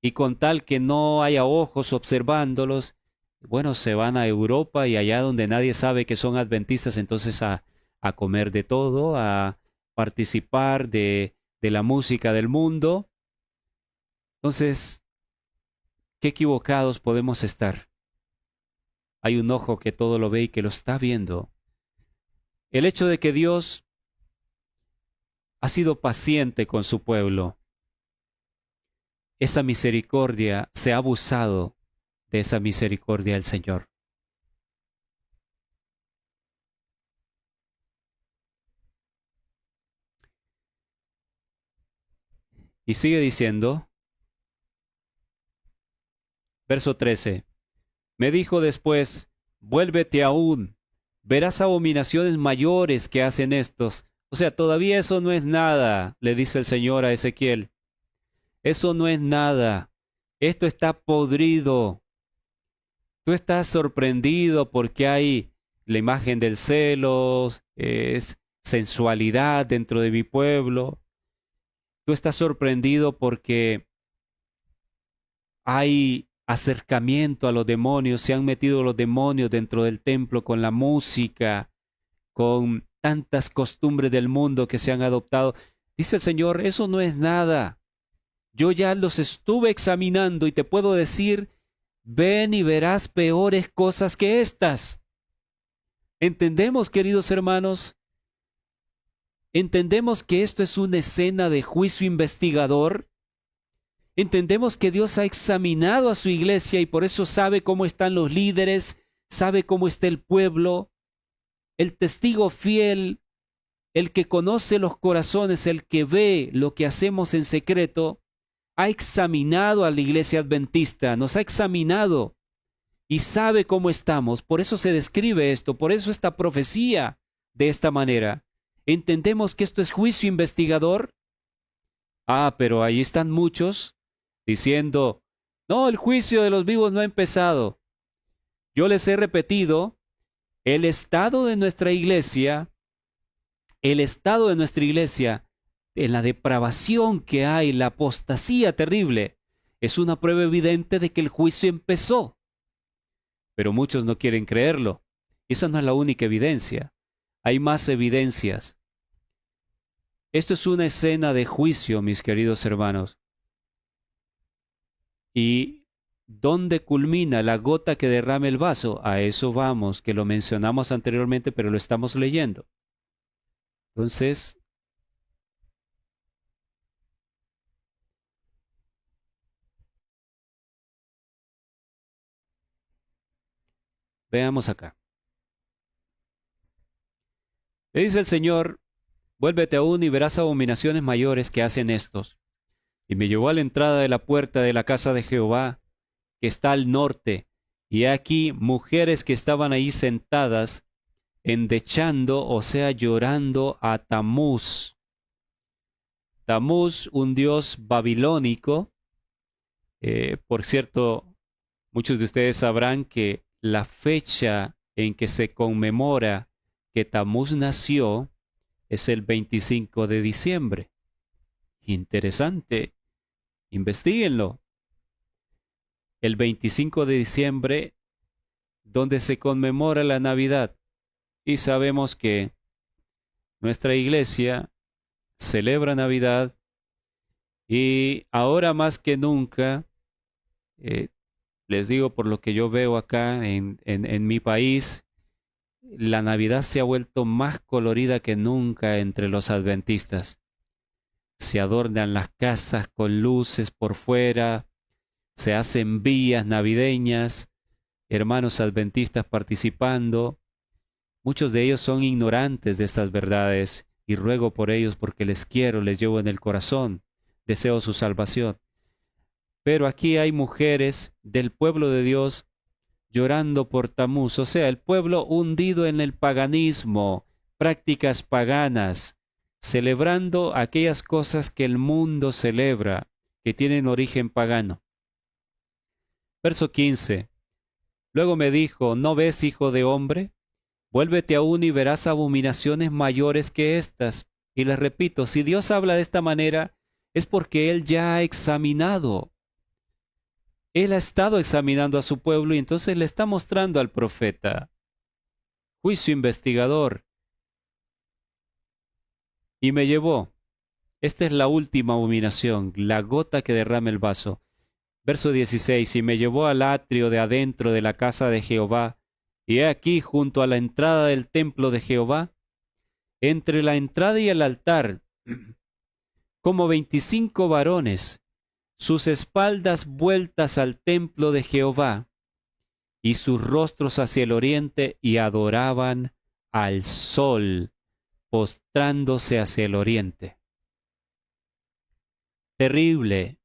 y con tal que no haya ojos observándolos, bueno, se van a Europa y allá donde nadie sabe que son adventistas, entonces a comer de todo, a participar de la música del mundo. Entonces, qué equivocados podemos estar. Hay un ojo que todo lo ve y que lo está viendo. El hecho de que Dios ha sido paciente con su pueblo, esa misericordia, se ha abusado de esa misericordia del Señor. Y sigue diciendo, verso 13, me dijo después, vuélvete aún, verás abominaciones mayores que hacen estos. O sea, todavía eso no es nada, le dice el Señor a Ezequiel. Eso no es nada. Esto está podrido. Tú estás sorprendido porque hay la imagen del celo, es sensualidad dentro de mi pueblo. Tú estás sorprendido porque hay acercamiento a los demonios, se han metido los demonios dentro del templo con la música, con tantas costumbres del mundo que se han adoptado. Dice el Señor, eso no es nada. Yo ya los estuve examinando y te puedo decir, ven y verás peores cosas que estas. ¿Entendemos, queridos hermanos? ¿Entendemos que esto es una escena de juicio investigador? Entendemos que Dios ha examinado a su iglesia y por eso sabe cómo están los líderes, sabe cómo está el pueblo, el testigo fiel, el que conoce los corazones, el que ve lo que hacemos en secreto, ha examinado a la iglesia adventista, nos ha examinado y sabe cómo estamos. Por eso se describe esto, por eso esta profecía de esta manera. ¿Entendemos que esto es juicio investigador? Ah, pero ahí están muchos diciendo, no, el juicio de los vivos no ha empezado. Yo les he repetido, el estado de nuestra iglesia, el estado de nuestra iglesia, en la depravación que hay, la apostasía terrible, es una prueba evidente de que el juicio empezó. Pero muchos no quieren creerlo. Esa no es la única evidencia. Hay más evidencias. Esto es una escena de juicio, mis queridos hermanos. ¿Y dónde culmina la gota que derrama el vaso? A eso vamos, que lo mencionamos anteriormente, pero lo estamos leyendo. Entonces, veamos acá. Le dice el Señor, vuélvete aún y verás abominaciones mayores que hacen estos. Y me llevó a la entrada de la puerta de la casa de Jehová, que está al norte, y he aquí mujeres que estaban ahí sentadas, endechando, o sea, llorando a Tamuz. Tamuz, un dios babilónico. Por cierto, muchos de ustedes sabrán que la fecha en que se conmemora que Tamuz nació es el 25 de diciembre. Interesante, investíguenlo. El 25 de diciembre, donde se conmemora la Navidad. Y sabemos que nuestra iglesia celebra Navidad y ahora más que nunca, les digo por lo que yo veo acá en mi país, la Navidad se ha vuelto más colorida que nunca entre los adventistas. Se adornan las casas con luces por fuera, se hacen vías navideñas, hermanos adventistas participando. Muchos de ellos son ignorantes de estas verdades y ruego por ellos porque les quiero, les llevo en el corazón, deseo su salvación. Pero aquí hay mujeres del pueblo de Dios llorando por Tamuz, o sea, el pueblo hundido en el paganismo, prácticas paganas, celebrando aquellas cosas que el mundo celebra, que tienen origen pagano. Verso 15. Luego me dijo, ¿no ves, hijo de hombre? Vuélvete aún y verás abominaciones mayores que estas. Y les repito, si Dios habla de esta manera, es porque Él ya ha examinado. Él ha estado examinando a su pueblo y entonces le está mostrando al profeta. Juicio investigador. Y me llevó. Esta es la última abominación, la gota que derrama el vaso. Verso 16. Y me llevó al atrio de adentro de la casa de Jehová. Y he aquí junto a la entrada del templo de Jehová, entre la entrada y el altar, como 25 varones, sus espaldas vueltas al templo de Jehová, y sus rostros hacia el oriente, y adoraban al sol, postrándose hacia el oriente. Terrible.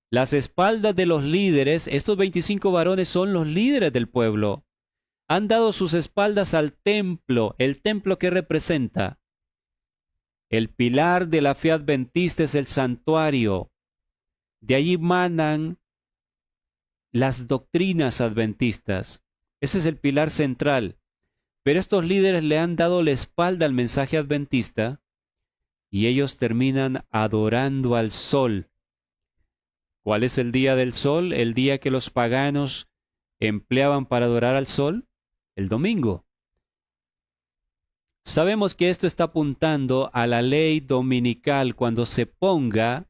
Las espaldas de los líderes, estos 25 varones son los líderes del pueblo, han dado sus espaldas al templo. ¿El templo que representa? El pilar de la fe adventista es el santuario. De allí manan las doctrinas adventistas. Ese es el pilar central. Pero estos líderes le han dado la espalda al mensaje adventista y ellos terminan adorando al sol. ¿Cuál es el día del sol? El día que los paganos empleaban para adorar al sol. El domingo. Sabemos que esto está apuntando a la ley dominical cuando se ponga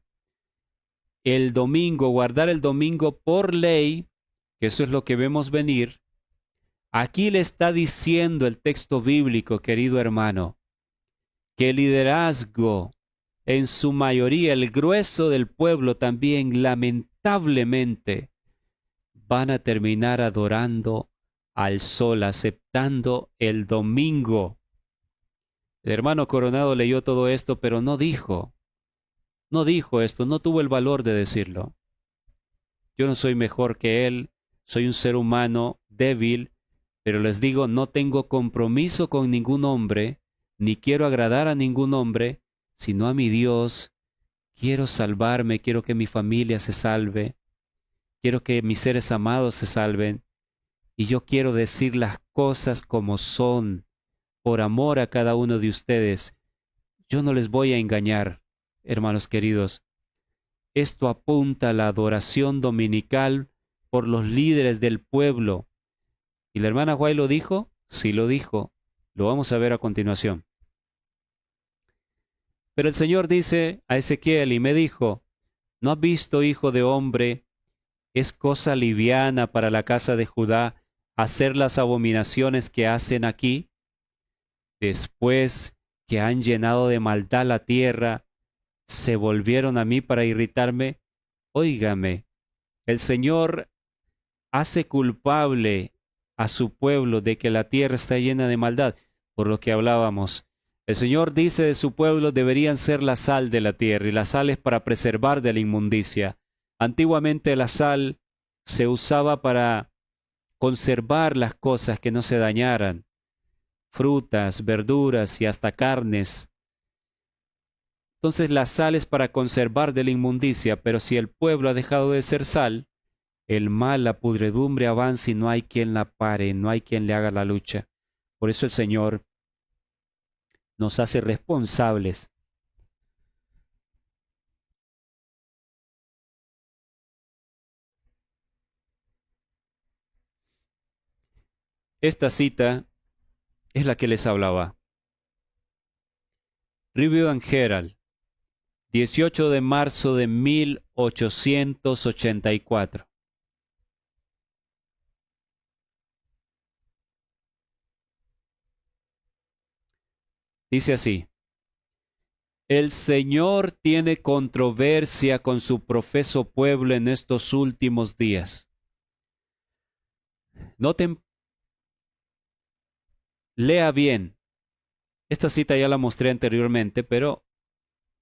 el domingo, guardar el domingo por ley, que eso es lo que vemos venir. Aquí le está diciendo el texto bíblico, querido hermano, que el liderazgo en su mayoría, el grueso del pueblo también, lamentablemente, van a terminar adorando al sol, aceptando el domingo. El hermano Coronado leyó todo esto, pero no dijo esto, no tuvo el valor de decirlo. Yo no soy mejor que él, soy un ser humano débil, pero les digo, no tengo compromiso con ningún hombre, ni quiero agradar a ningún hombre, sino a mi Dios. Quiero salvarme, quiero que mi familia se salve, quiero que mis seres amados se salven, y yo quiero decir las cosas como son, por amor a cada uno de ustedes. Yo no les voy a engañar, hermanos queridos. Esto apunta a la adoración dominical por los líderes del pueblo. ¿Y la hermana White lo dijo? Sí lo dijo. Lo vamos a ver a continuación. Pero el Señor dice a Ezequiel y me dijo, ¿no has visto, hijo de hombre? Es cosa liviana para la casa de Judá hacer las abominaciones que hacen aquí. Después que han llenado de maldad la tierra, se volvieron a mí para irritarme. Óigame, el Señor hace culpable a su pueblo de que la tierra está llena de maldad, por lo que hablábamos. El Señor dice de su pueblo deberían ser la sal de la tierra, y la sal es para preservar de la inmundicia. Antiguamente la sal se usaba para conservar las cosas que no se dañaran, frutas, verduras y hasta carnes. Entonces la sal es para conservar de la inmundicia, pero si el pueblo ha dejado de ser sal, el mal, la pudredumbre avanza y no hay quien la pare, no hay quien le haga la lucha. Por eso el Señor nos hace responsables. Esta cita es la que les hablaba. Review and Herald, 18 de marzo de 1884. Dice así: el Señor tiene controversia con su profeso pueblo en estos últimos días. Noten, lea bien. Esta cita ya la mostré anteriormente, pero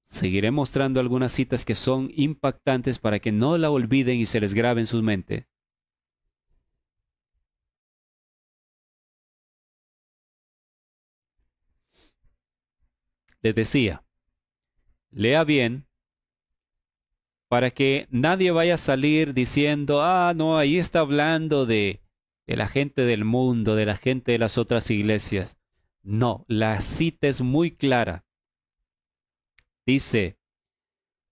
seguiré mostrando algunas citas que son impactantes para que no la olviden y se les grabe en sus mentes. Les decía, lea bien para que nadie vaya a salir diciendo, no, ahí está hablando de la gente del mundo, de la gente de las otras iglesias. No, la cita es muy clara. Dice,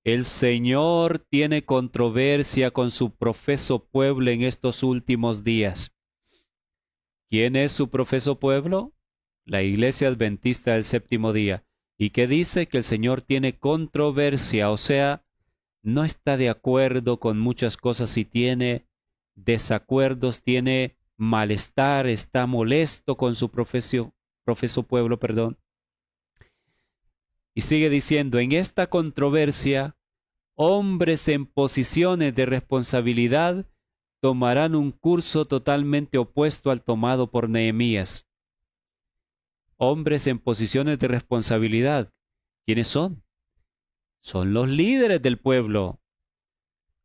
el Señor tiene controversia con su profeso pueblo en estos últimos días. ¿Quién es su profeso pueblo? La Iglesia Adventista del Séptimo Día. ¿Y qué dice? Que el Señor tiene controversia, o sea, no está de acuerdo con muchas cosas y tiene desacuerdos, tiene malestar, está molesto con su profeso pueblo, perdón. Y sigue diciendo, en esta controversia, hombres en posiciones de responsabilidad tomarán un curso totalmente opuesto al tomado por Nehemías. Hombres en posiciones de responsabilidad. ¿Quiénes son? Son los líderes del pueblo.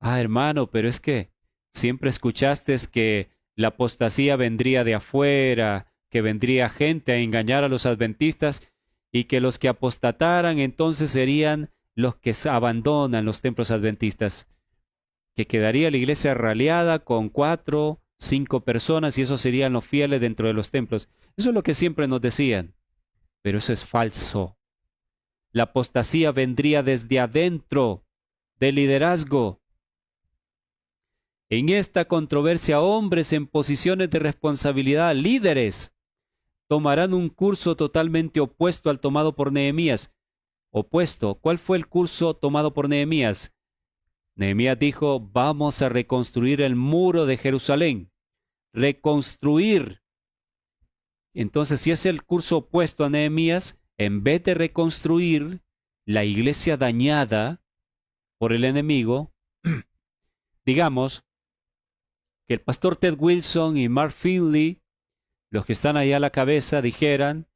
Hermano, pero es que siempre escuchaste que la apostasía vendría de afuera, que vendría gente a engañar a los adventistas y que los que apostataran entonces serían los que abandonan los templos adventistas, que quedaría la iglesia raleada con 4, 5 personas y esos serían los fieles dentro de los templos. Eso es lo que siempre nos decían, pero eso es falso. La apostasía vendría desde adentro del liderazgo. En esta controversia, hombres en posiciones de responsabilidad, líderes, tomarán un curso totalmente opuesto al tomado por Nehemías. Opuesto. ¿Cuál fue el curso tomado por Nehemías? Nehemías dijo, vamos a reconstruir el muro de Jerusalén. Reconstruir. Entonces, si es el curso opuesto a Nehemías, en vez de reconstruir, la iglesia dañada por el enemigo, digamos que el pastor Ted Wilson y Mark Finley, los que están ahí a la cabeza, dijeran: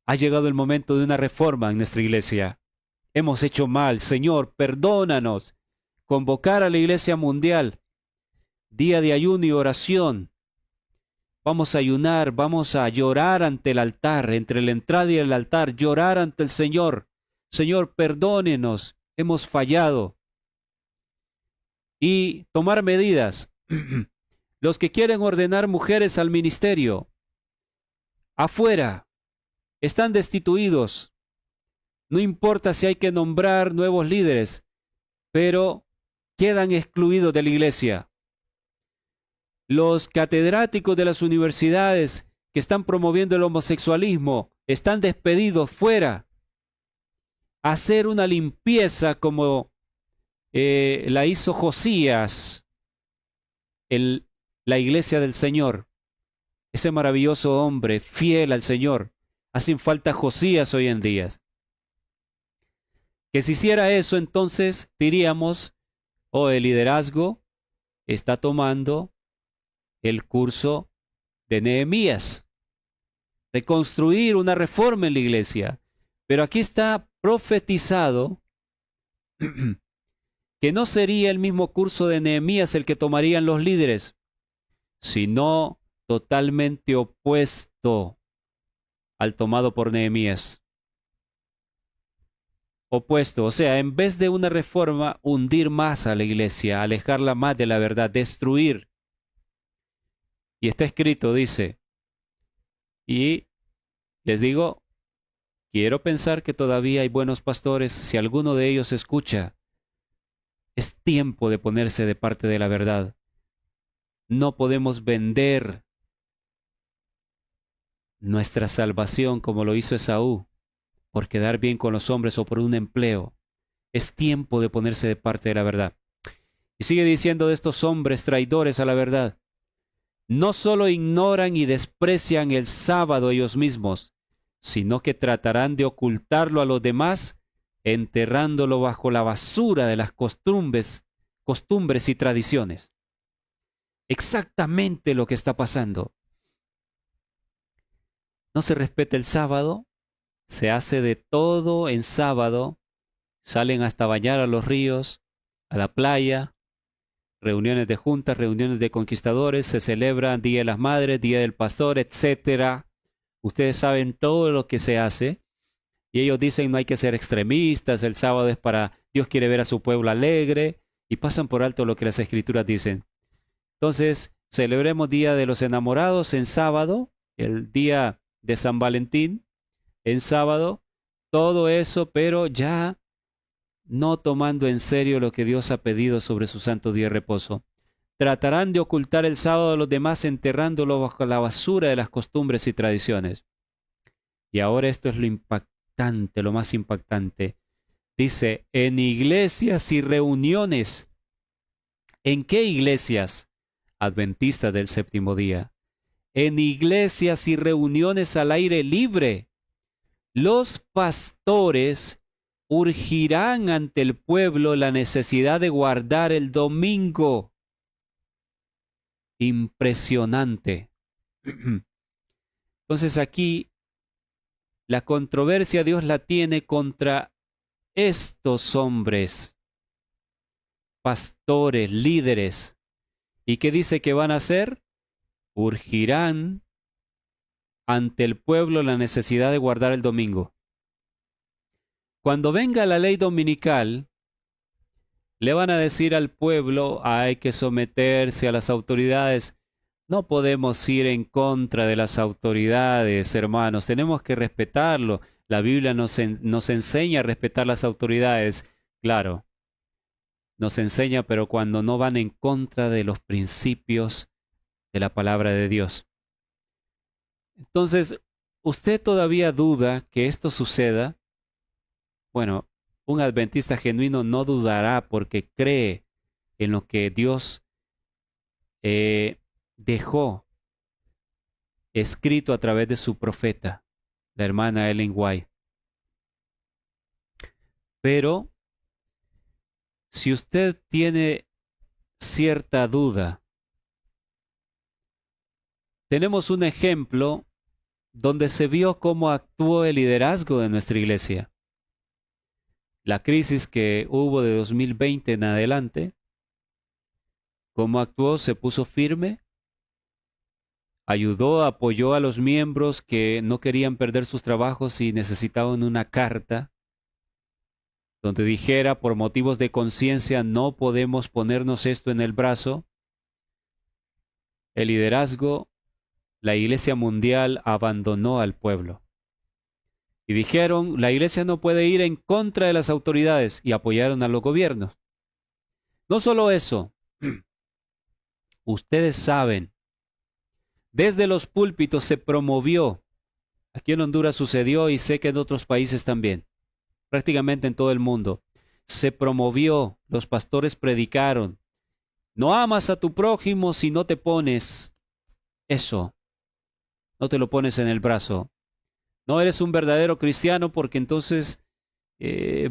ha llegado el momento de una reforma en nuestra iglesia. Hemos hecho mal, Señor, perdónanos. Convocar a la iglesia mundial, día de ayuno y oración. Vamos a ayunar, vamos a llorar ante el altar, entre la entrada y el altar, llorar ante el Señor. Señor, perdónenos, hemos fallado. Y tomar medidas. Los que quieren ordenar mujeres al ministerio, afuera, están destituidos. No importa si hay que nombrar nuevos líderes, pero quedan excluidos de la iglesia. Los catedráticos de las universidades que están promoviendo el homosexualismo están despedidos fuera. Hacer una limpieza como la hizo Josías en la iglesia del Señor. Ese maravilloso hombre fiel al Señor. Hacen falta Josías hoy en día. Que si hiciera eso, entonces diríamos: oh, el liderazgo está tomando el curso de Nehemías, de construir una reforma en la iglesia. Pero aquí está profetizado que no sería el mismo curso de Nehemías el que tomarían los líderes, sino totalmente opuesto al tomado por Nehemías. Opuesto, o sea, en vez de una reforma, hundir más a la iglesia, alejarla más de la verdad, destruir. Y está escrito, dice, y les digo, quiero pensar que todavía hay buenos pastores. Si alguno de ellos escucha, es tiempo de ponerse de parte de la verdad. No podemos vender nuestra salvación como lo hizo Esaú, por quedar bien con los hombres o por un empleo. Es tiempo de ponerse de parte de la verdad. Y sigue diciendo de estos hombres traidores a la verdad: no solo ignoran y desprecian el sábado ellos mismos, sino que tratarán de ocultarlo a los demás, enterrándolo bajo la basura de las costumbres y tradiciones. Exactamente lo que está pasando. No se respeta el sábado, se hace de todo en sábado, salen hasta bañar a los ríos, a la playa, reuniones de juntas, reuniones de conquistadores, se celebra Día de las Madres, Día del Pastor, etcétera. Ustedes saben todo lo que se hace, y ellos dicen: no hay que ser extremistas, el sábado es para, Dios quiere ver a su pueblo alegre, y pasan por alto lo que las Escrituras dicen. Entonces, celebremos Día de los Enamorados en sábado, el día de San Valentín en sábado, todo eso, pero ya no tomando en serio lo que Dios ha pedido sobre su santo día de reposo. Tratarán de ocultar el sábado a los demás, enterrándolo bajo la basura de las costumbres y tradiciones. Y ahora esto es lo impactante, lo más impactante. Dice: en iglesias y reuniones. ¿En qué iglesias? Adventistas del séptimo día. En iglesias y reuniones al aire libre. Los pastores urgirán ante el pueblo la necesidad de guardar el domingo. Impresionante. Entonces aquí la controversia Dios la tiene contra estos hombres, pastores, líderes. ¿Y qué dice que van a hacer? Urgirán ante el pueblo la necesidad de guardar el domingo. Cuando venga la ley dominical, le van a decir al pueblo: hay que someterse a las autoridades. No podemos ir en contra de las autoridades, hermanos, tenemos que respetarlo. La Biblia nos enseña a respetar las autoridades. Claro, nos enseña, pero cuando no van en contra de los principios de la palabra de Dios. Entonces, ¿usted todavía duda que esto suceda? Bueno, un adventista genuino no dudará porque cree en lo que Dios dejó escrito a través de su profeta, la hermana Ellen White. Pero si usted tiene cierta duda, tenemos un ejemplo donde se vio cómo actuó el liderazgo de nuestra iglesia. La crisis que hubo de 2020 en adelante, cómo actuó, se puso firme, ayudó, apoyó a los miembros que no querían perder sus trabajos y necesitaban una carta donde dijera, por motivos de conciencia, no podemos ponernos esto en el brazo. El liderazgo, la Iglesia Mundial abandonó al pueblo. Y dijeron, la Iglesia no puede ir en contra de las autoridades, y apoyaron a los gobiernos. No solo eso, ustedes saben, desde los púlpitos se promovió, aquí en Honduras sucedió y sé que en otros países también, prácticamente en todo el mundo, se promovió, los pastores predicaron, no amas a tu prójimo si no te pones eso, no te lo pones en el brazo. No eres un verdadero cristiano porque entonces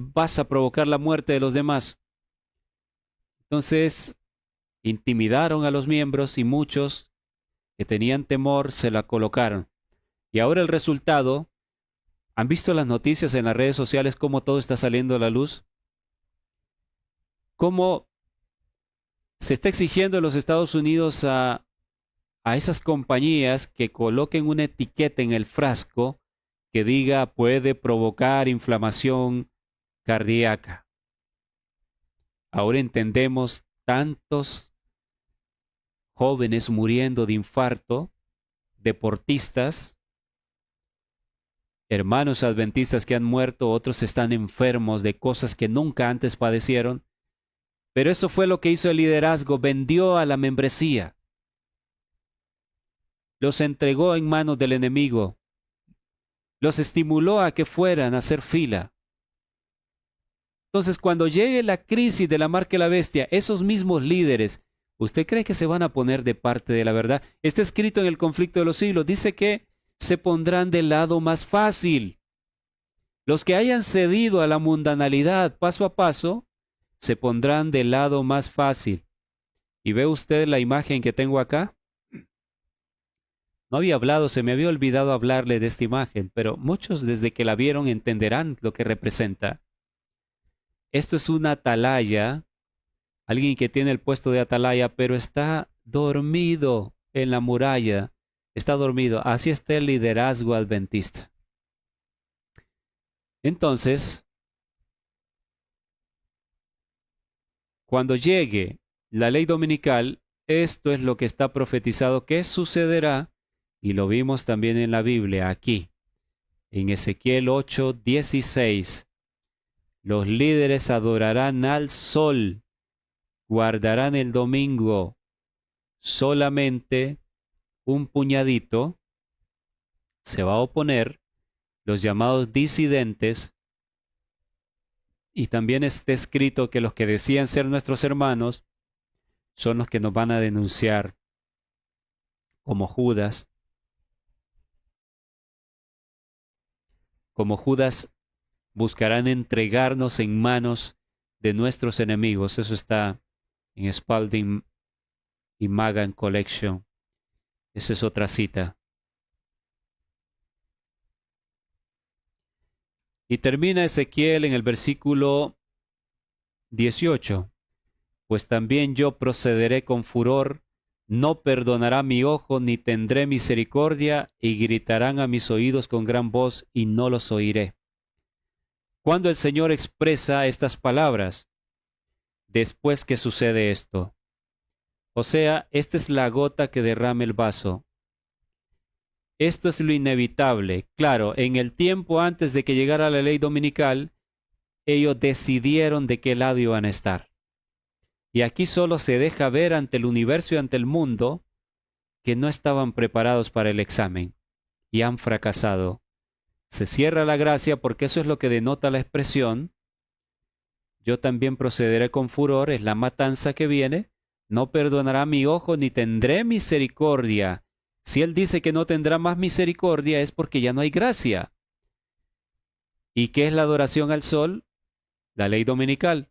vas a provocar la muerte de los demás. Entonces intimidaron a los miembros y muchos que tenían temor se la colocaron. Y ahora el resultado, ¿han visto las noticias en las redes sociales cómo todo está saliendo a la luz? Cómo se está exigiendo en los Estados Unidos a esas compañías que coloquen una etiqueta en el frasco que diga puede provocar inflamación cardíaca. Ahora entendemos tantos jóvenes muriendo de infarto, deportistas, hermanos adventistas que han muerto, otros están enfermos de cosas que nunca antes padecieron. Pero eso fue lo que hizo el liderazgo, vendió a la membresía. Los entregó en manos del enemigo. Los estimuló a que fueran a hacer fila. Entonces, cuando llegue la crisis de la marca de la bestia, esos mismos líderes, ¿usted cree que se van a poner de parte de la verdad? Está escrito en el conflicto de los siglos, dice que se pondrán del lado más fácil. Los que hayan cedido a la mundanalidad paso a paso, se pondrán del lado más fácil. ¿Y ve usted la imagen que tengo acá? No había hablado, se me había olvidado hablarle de esta imagen, pero muchos desde que la vieron entenderán lo que representa. Esto es una atalaya, alguien que tiene el puesto de atalaya, pero está dormido en la muralla, está dormido. Así está el liderazgo adventista. Entonces, cuando llegue la ley dominical, esto es lo que está profetizado que sucederá. Y lo vimos también en la Biblia, aquí, en Ezequiel 8:16. Los líderes adorarán al sol, guardarán el domingo. Solamente un puñadito se va a oponer, los llamados disidentes. Y también está escrito que los que decían ser nuestros hermanos son los que nos van a denunciar, como Judas. Como Judas, buscarán entregarnos en manos de nuestros enemigos. Eso está en Spalding y Magan Collection. Esa es otra cita. Y termina Ezequiel en el versículo 18. Pues también yo procederé con furor, no perdonará mi ojo, ni tendré misericordia, y gritarán a mis oídos con gran voz, y no los oiré. Cuando el Señor expresa estas palabras, después que sucede esto. O sea, esta es la gota que derrama el vaso. Esto es lo inevitable. Claro, en el tiempo antes de que llegara la ley dominical, ellos decidieron de qué lado iban a estar. Y aquí solo se deja ver ante el universo y ante el mundo que no estaban preparados para el examen y han fracasado. Se cierra la gracia porque eso es lo que denota la expresión. Yo también procederé con furor, es la matanza que viene. No perdonará mi ojo ni tendré misericordia. Si él dice que no tendrá más misericordia es porque ya no hay gracia. ¿Y qué es la adoración al sol? La ley dominical.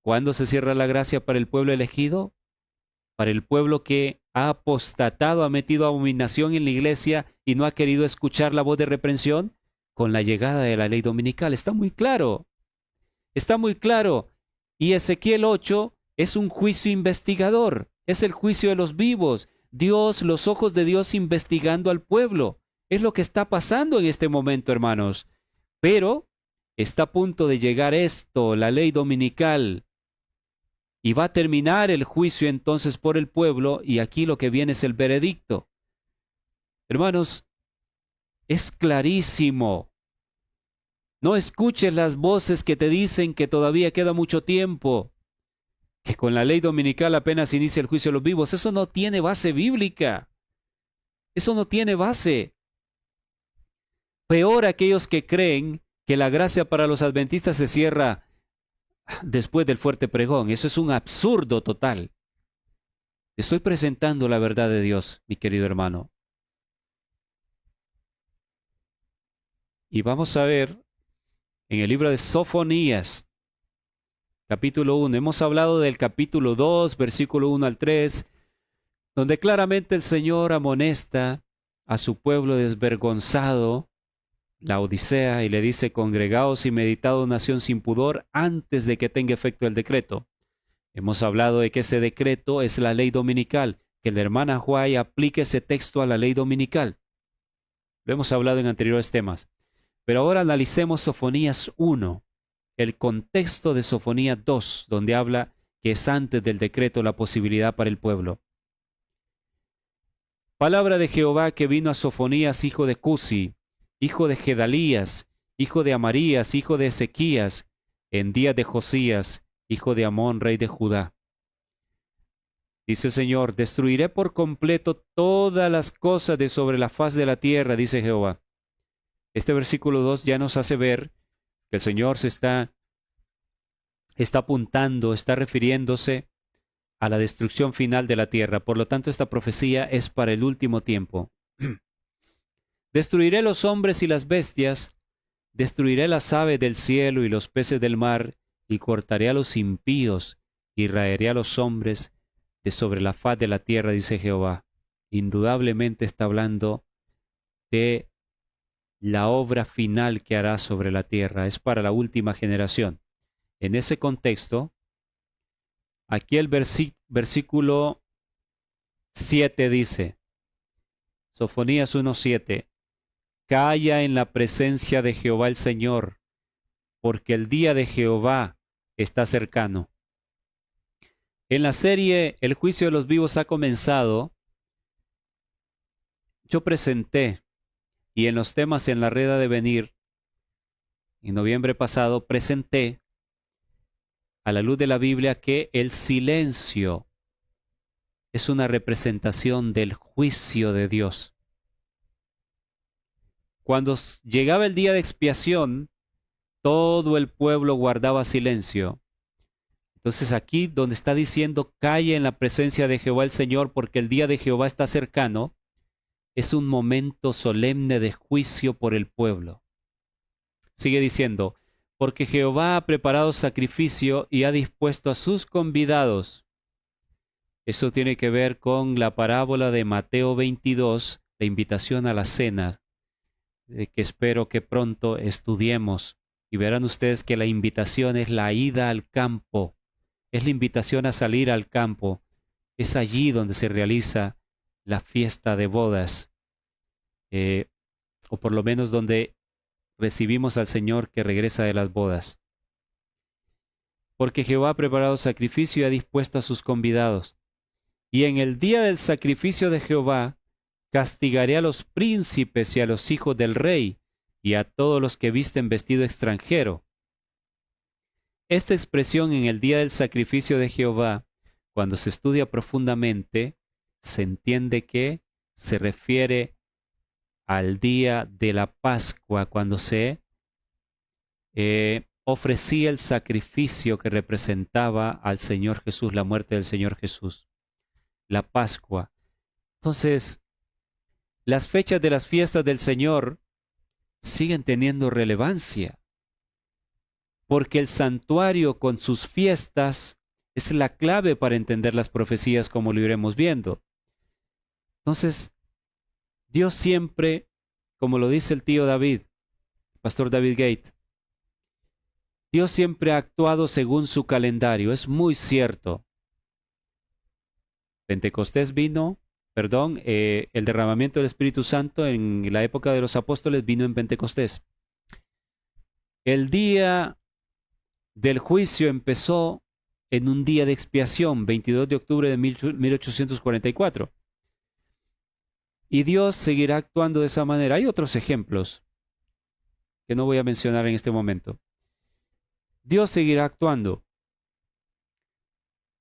¿Cuándo se cierra la gracia para el pueblo elegido? Para el pueblo que ha apostatado, ha metido abominación en la iglesia y no ha querido escuchar la voz de reprensión, con la llegada de la ley dominical. Está muy claro. Está muy claro. Y Ezequiel 8 es un juicio investigador. Es el juicio de los vivos. Dios, los ojos de Dios investigando al pueblo. Es lo que está pasando en este momento, hermanos. Pero está a punto de llegar esto, la ley dominical. Y va a terminar el juicio entonces por el pueblo, y aquí lo que viene es el veredicto. Hermanos, es clarísimo. No escuches las voces que te dicen que todavía queda mucho tiempo, que con la ley dominical apenas inicia el juicio de los vivos. Eso no tiene base bíblica. Eso no tiene base. Peor aquellos que creen que la gracia para los adventistas se cierra después del fuerte pregón. Eso es un absurdo total. Estoy presentando la verdad de Dios, mi querido hermano. Y vamos a ver en el libro de Sofonías, capítulo 1. Hemos hablado del capítulo 2, versículo 1 al 3, donde claramente el Señor amonesta a su pueblo desvergonzado, la Odisea, y le dice: congregaos y meditad, nación sin pudor, antes de que tenga efecto el decreto. Hemos hablado de que ese decreto es la ley dominical, que la hermana Huay aplique ese texto a la ley dominical. Lo hemos hablado en anteriores temas. Pero ahora analicemos Sofonías 1, el contexto de Sofonías 2, donde habla que es antes del decreto la posibilidad para el pueblo. Palabra de Jehová que vino a Sofonías, hijo de Cusi, hijo de Gedalías, hijo de Amarías, hijo de Ezequías, en días de Josías, hijo de Amón, rey de Judá. Dice el Señor: destruiré por completo todas las cosas de sobre la faz de la tierra, dice Jehová. Este versículo 2 ya nos hace ver que el Señor se está apuntando, está refiriéndose a la destrucción final de la tierra. Por lo tanto, esta profecía es para el último tiempo. Destruiré los hombres y las bestias, destruiré las aves del cielo y los peces del mar, y cortaré a los impíos, y raeré a los hombres de sobre la faz de la tierra, dice Jehová. Indudablemente está hablando de la obra final que hará sobre la tierra. Es para la última generación. En ese contexto, aquí el versículo 7 dice, Sofonías 1:7, calla en la presencia de Jehová el Señor, porque el día de Jehová está cercano. En la serie El juicio de los vivos ha comenzado. Yo presenté, y en los temas en la red ha de venir, en noviembre pasado, presenté a la luz de la Biblia que el silencio es una representación del juicio de Dios. Cuando llegaba el día de expiación, todo el pueblo guardaba silencio. Entonces aquí donde está diciendo calla en la presencia de Jehová el Señor, porque el día de Jehová está cercano, es un momento solemne de juicio por el pueblo. Sigue diciendo, porque Jehová ha preparado sacrificio y ha dispuesto a sus convidados. Eso tiene que ver con la parábola de Mateo 22, la invitación a la cena, que espero que pronto estudiemos. Y verán ustedes que la invitación es la ida al campo, es la invitación a salir al campo. Es allí donde se realiza la fiesta de bodas, o por lo menos donde recibimos al Señor que regresa de las bodas. Porque Jehová ha preparado sacrificio y ha dispuesto a sus convidados. Y en el día del sacrificio de Jehová castigaré a los príncipes y a los hijos del rey y a todos los que visten vestido extranjero. Esta expresión en el día del sacrificio de Jehová, cuando se estudia profundamente, se entiende que se refiere al día de la Pascua, cuando se ofrecía el sacrificio que representaba al Señor Jesús, la muerte del Señor Jesús, la Pascua. Entonces, las fechas de las fiestas del Señor siguen teniendo relevancia. porque el santuario con sus fiestas es la clave para entender las profecías como lo iremos viendo. Entonces, Dios siempre, como lo dice el tío David, pastor David Gate, Dios siempre ha actuado según su calendario, es muy cierto. Pentecostés vino, el derramamiento del Espíritu Santo en la época de los apóstoles vino en Pentecostés. El día del juicio empezó en un día de expiación, 22 de octubre de 1844. Y Dios seguirá actuando de esa manera. Hay otros ejemplos que no voy a mencionar en este momento. Dios seguirá actuando.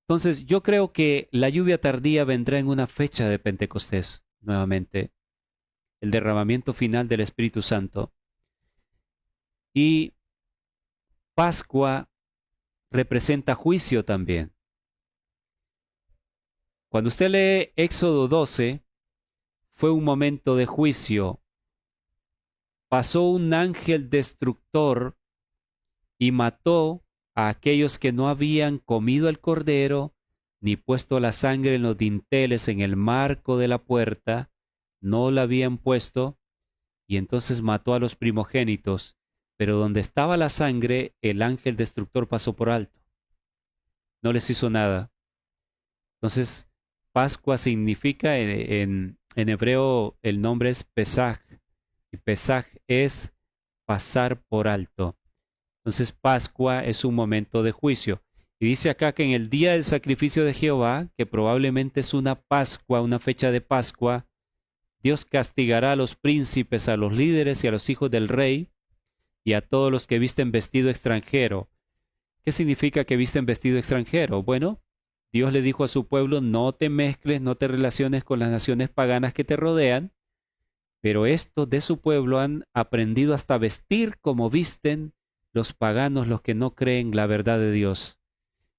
Entonces, yo creo que la lluvia tardía vendrá en una fecha de Pentecostés, nuevamente, el derramamiento final del Espíritu Santo. Y Pascua representa juicio también. Cuando usted lee Éxodo 12, fue un momento de juicio. Pasó un ángel destructor y mató a aquellos que no habían comido el cordero, ni puesto la sangre en los dinteles en el marco de la puerta, no la habían puesto, y entonces mató a los primogénitos, pero donde estaba la sangre, el ángel destructor pasó por alto. No les hizo nada. Entonces, Pascua significa, en hebreo el nombre es Pesaj, y Pesaj es pasar por alto. Entonces Pascua es un momento de juicio. Y dice acá que en el día del sacrificio de Jehová, que probablemente es una Pascua, una fecha de Pascua, Dios castigará a los príncipes, a los líderes y a los hijos del rey, y a todos los que visten vestido extranjero. ¿Qué significa que visten vestido extranjero? Bueno, Dios le dijo a su pueblo, no te mezcles, no te relaciones con las naciones paganas que te rodean, pero estos de su pueblo han aprendido hasta vestir como visten los paganos, los que no creen la verdad de Dios.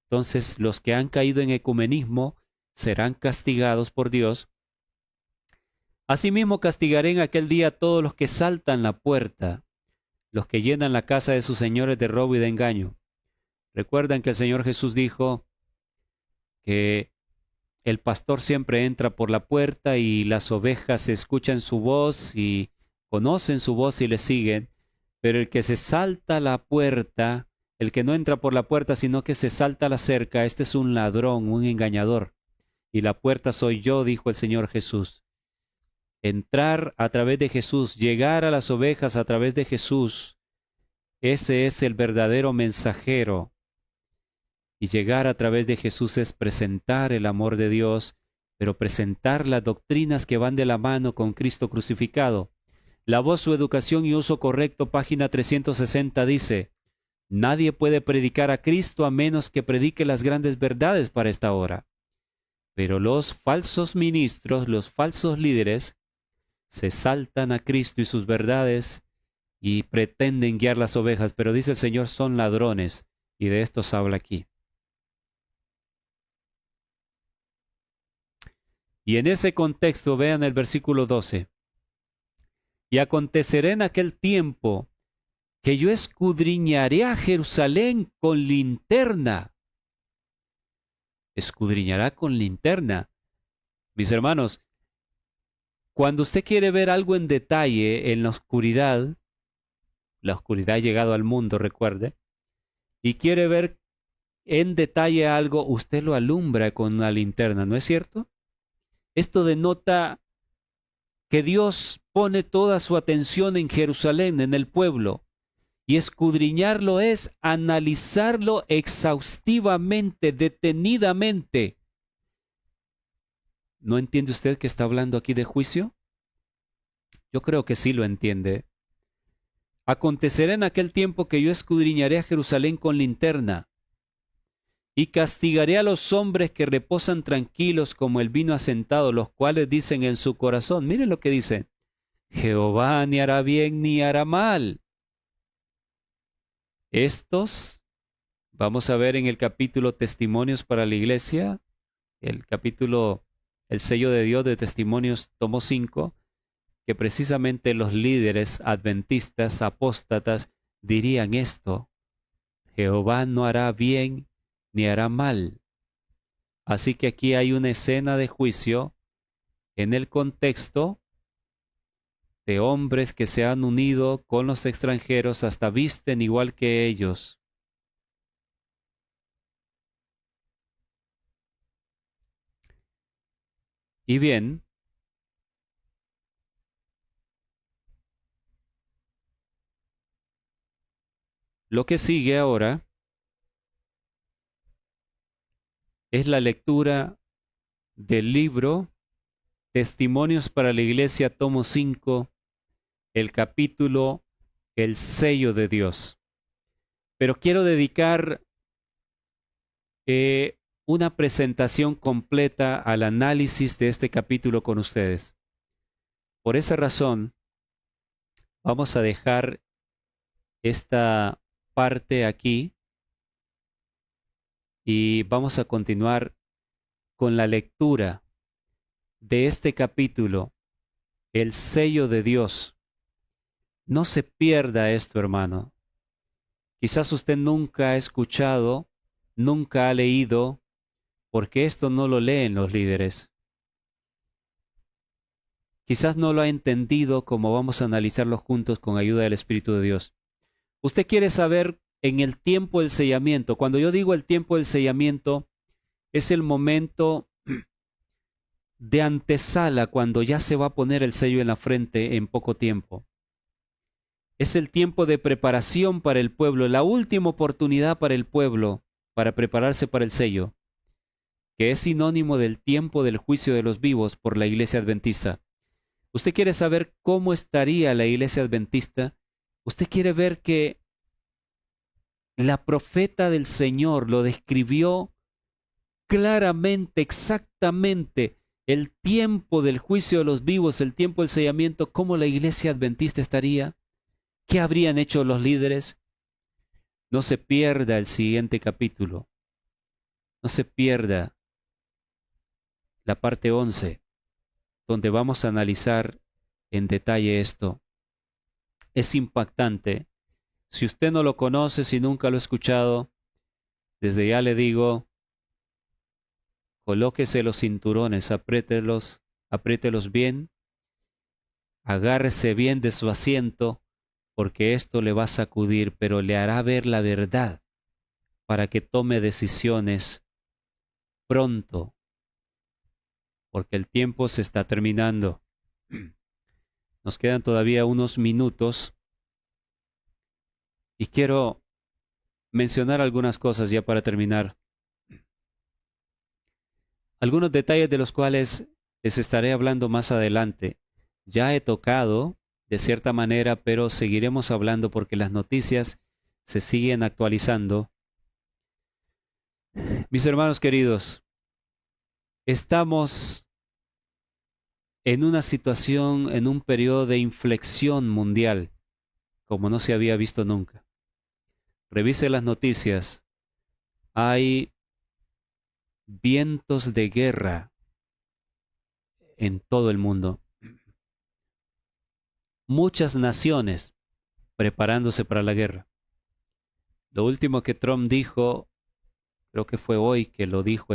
Entonces, los que han caído en ecumenismo serán castigados por Dios. Asimismo, castigaré en aquel día a todos los que saltan la puerta, los que llenan la casa de sus señores de robo y de engaño. Recuerdan que el Señor Jesús dijo que el pastor siempre entra por la puerta y las ovejas escuchan su voz y conocen su voz y le siguen. Pero el que se salta la puerta, el que no entra por la puerta, sino que se salta la cerca, este es un ladrón, un engañador. Y la puerta soy yo, dijo el Señor Jesús. Entrar a través de Jesús, llegar a las ovejas a través de Jesús, ese es el verdadero mensajero. Y llegar a través de Jesús es presentar el amor de Dios, pero presentar las doctrinas que van de la mano con Cristo crucificado. La Voz, su educación y uso correcto, página 360 dice, nadie puede predicar a Cristo a menos que predique las grandes verdades para esta hora. Pero los falsos ministros, los falsos líderes, se saltan a Cristo y sus verdades y pretenden guiar las ovejas, pero dice el Señor, son ladrones, y de estos habla aquí. Y en ese contexto vean el versículo 12. Y acontecerá en aquel tiempo que yo escudriñaré a Jerusalén con linterna. Escudriñará con linterna. Mis hermanos, cuando usted quiere ver algo en detalle en la oscuridad ha llegado al mundo, recuerde, y quiere ver en detalle algo, usted lo alumbra con una linterna, ¿no es cierto? Esto denota que Dios pone toda su atención en Jerusalén, en el pueblo, y escudriñarlo es analizarlo exhaustivamente, detenidamente. ¿No entiende usted que está hablando aquí de juicio? Yo creo que sí lo entiende. Acontecerá en aquel tiempo que yo escudriñaré a Jerusalén con linterna, y castigaré a los hombres que reposan tranquilos como el vino asentado, los cuales dicen en su corazón, miren lo que dice, Jehová ni hará bien ni hará mal. Estos, vamos a ver en el capítulo Testimonios para la Iglesia, el sello de Dios de Testimonios, tomo 5, que precisamente los líderes adventistas, apóstatas, dirían esto. Jehová no hará bien ni hará mal. Así que aquí hay una escena de juicio en el contexto de hombres que se han unido con los extranjeros, hasta visten igual que ellos. Y bien, lo que sigue ahora es la lectura del libro Testimonios para la Iglesia, tomo 5, el capítulo El sello de Dios. Pero quiero dedicar una presentación completa al análisis de este capítulo con ustedes. Por esa razón, vamos a dejar esta parte aquí y vamos a continuar con la lectura de este capítulo, el sello de Dios. No se pierda esto, hermano. Quizás usted nunca ha escuchado, nunca ha leído, porque esto no lo leen los líderes. Quizás no lo ha entendido como vamos a analizarlo juntos con ayuda del Espíritu de Dios. Usted quiere saber en el tiempo del sellamiento. Cuando yo digo el tiempo del sellamiento, es el momento de antesala, cuando ya se va a poner el sello en la frente en poco tiempo. Es el tiempo de preparación para el pueblo, la última oportunidad para el pueblo para prepararse para el sello, que es sinónimo del tiempo del juicio de los vivos por la iglesia adventista. ¿Usted quiere saber cómo estaría la iglesia adventista? ¿Usted quiere ver que la profeta del Señor lo describió claramente, exactamente, el tiempo del juicio de los vivos, el tiempo del sellamiento, cómo la iglesia adventista estaría? ¿Qué habrían hecho los líderes? No se pierda el siguiente capítulo. No se pierda la parte 11, donde vamos a analizar en detalle esto. Es impactante. Si usted no lo conoce, si nunca lo ha escuchado, desde ya le digo, colóquese los cinturones, apriételos bien, agárrese bien de su asiento, porque esto le va a sacudir, pero le hará ver la verdad para que tome decisiones pronto, porque el tiempo se está terminando. Nos quedan todavía unos minutos y quiero mencionar algunas cosas ya para terminar. Algunos detalles de los cuales les estaré hablando más adelante. Ya he tocado de cierta manera, pero seguiremos hablando porque las noticias se siguen actualizando. Mis hermanos queridos, estamos en una situación, en un periodo de inflexión mundial, como no se había visto nunca. Revise las noticias. Hay vientos de guerra en todo el mundo. Muchas naciones preparándose para la guerra. Lo último que Trump dijo, creo que fue hoy que lo dijo,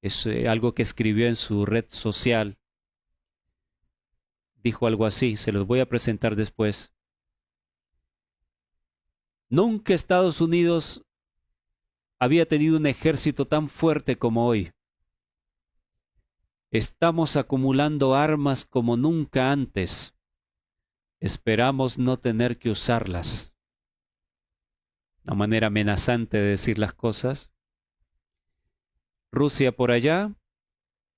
es algo que escribió en su red social. Dijo algo así, se los voy a presentar después. Nunca Estados Unidos había tenido un ejército tan fuerte como hoy. Estamos acumulando armas como nunca antes. Esperamos no tener que usarlas. Una manera amenazante de decir las cosas. Rusia por allá,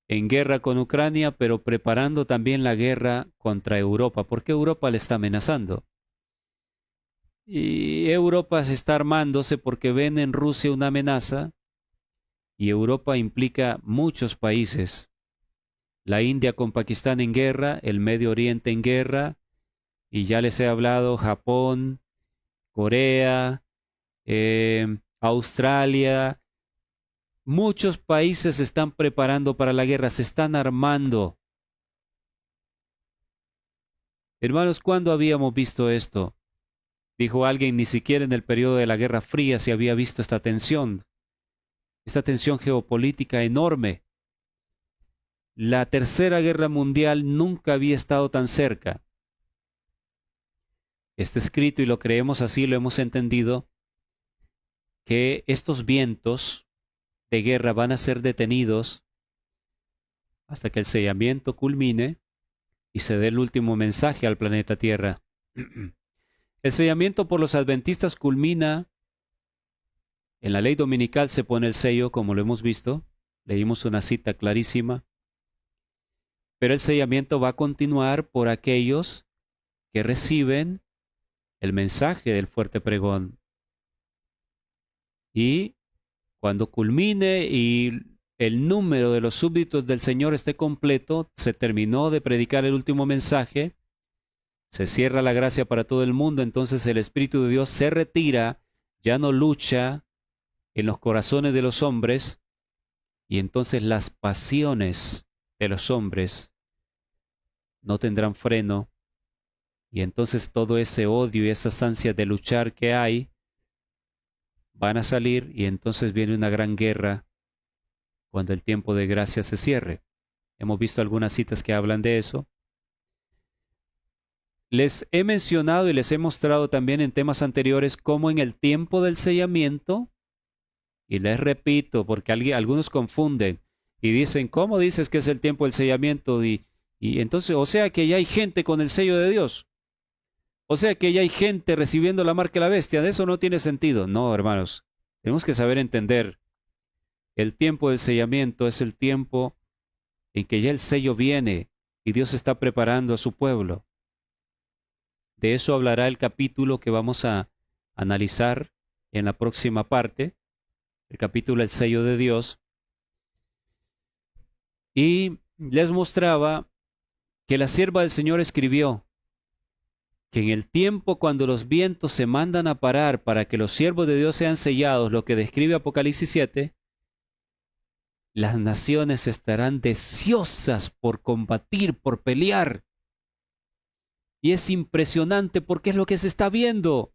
en guerra con Ucrania, pero preparando también la guerra contra Europa, porque Europa le está amenazando. Y Europa se está armándose porque ven en Rusia una amenaza, y Europa implica muchos países. La India con Pakistán en guerra, el Medio Oriente en guerra, y ya les he hablado Japón, Corea, Australia. Muchos países se están preparando para la guerra, se están armando. Hermanos, ¿cuándo habíamos visto esto? Dijo alguien, ni siquiera en el periodo de la Guerra Fría se había visto esta tensión geopolítica enorme. La Tercera Guerra Mundial nunca había estado tan cerca. Está escrito y lo creemos así, lo hemos entendido, que estos vientos de guerra van a ser detenidos hasta que el sellamiento culmine y se dé el último mensaje al planeta Tierra. El sellamiento por los adventistas culmina, en la ley dominical se pone el sello, como lo hemos visto, leímos una cita clarísima, pero el sellamiento va a continuar por aquellos que reciben el mensaje del fuerte pregón. Y cuando culmine y el número de los súbditos del Señor esté completo, se terminó de predicar el último mensaje, se cierra la gracia para todo el mundo, entonces el Espíritu de Dios se retira, ya no lucha en los corazones de los hombres, y entonces las pasiones de los hombres no tendrán freno, y entonces todo ese odio y esas ansias de luchar que hay van a salir, y entonces viene una gran guerra cuando el tiempo de gracia se cierre. Hemos visto algunas citas que hablan de eso. Les he mencionado y les he mostrado también en temas anteriores cómo en el tiempo del sellamiento, y les repito porque algunos confunden y dicen, ¿cómo dices que es el tiempo del sellamiento? Y entonces, o sea que ya hay gente con el sello de Dios. O sea que ya hay gente recibiendo la marca de la bestia. De eso no tiene sentido. No, hermanos. Tenemos que saber entender. El tiempo del sellamiento es el tiempo en que ya el sello viene y Dios está preparando a su pueblo. De eso hablará el capítulo que vamos a analizar en la próxima parte, el capítulo El sello de Dios. Y les mostraba que la sierva del Señor escribió que en el tiempo cuando los vientos se mandan a parar para que los siervos de Dios sean sellados, lo que describe Apocalipsis 7, las naciones estarán deseosas por combatir, por pelear. Y es impresionante porque es lo que se está viendo.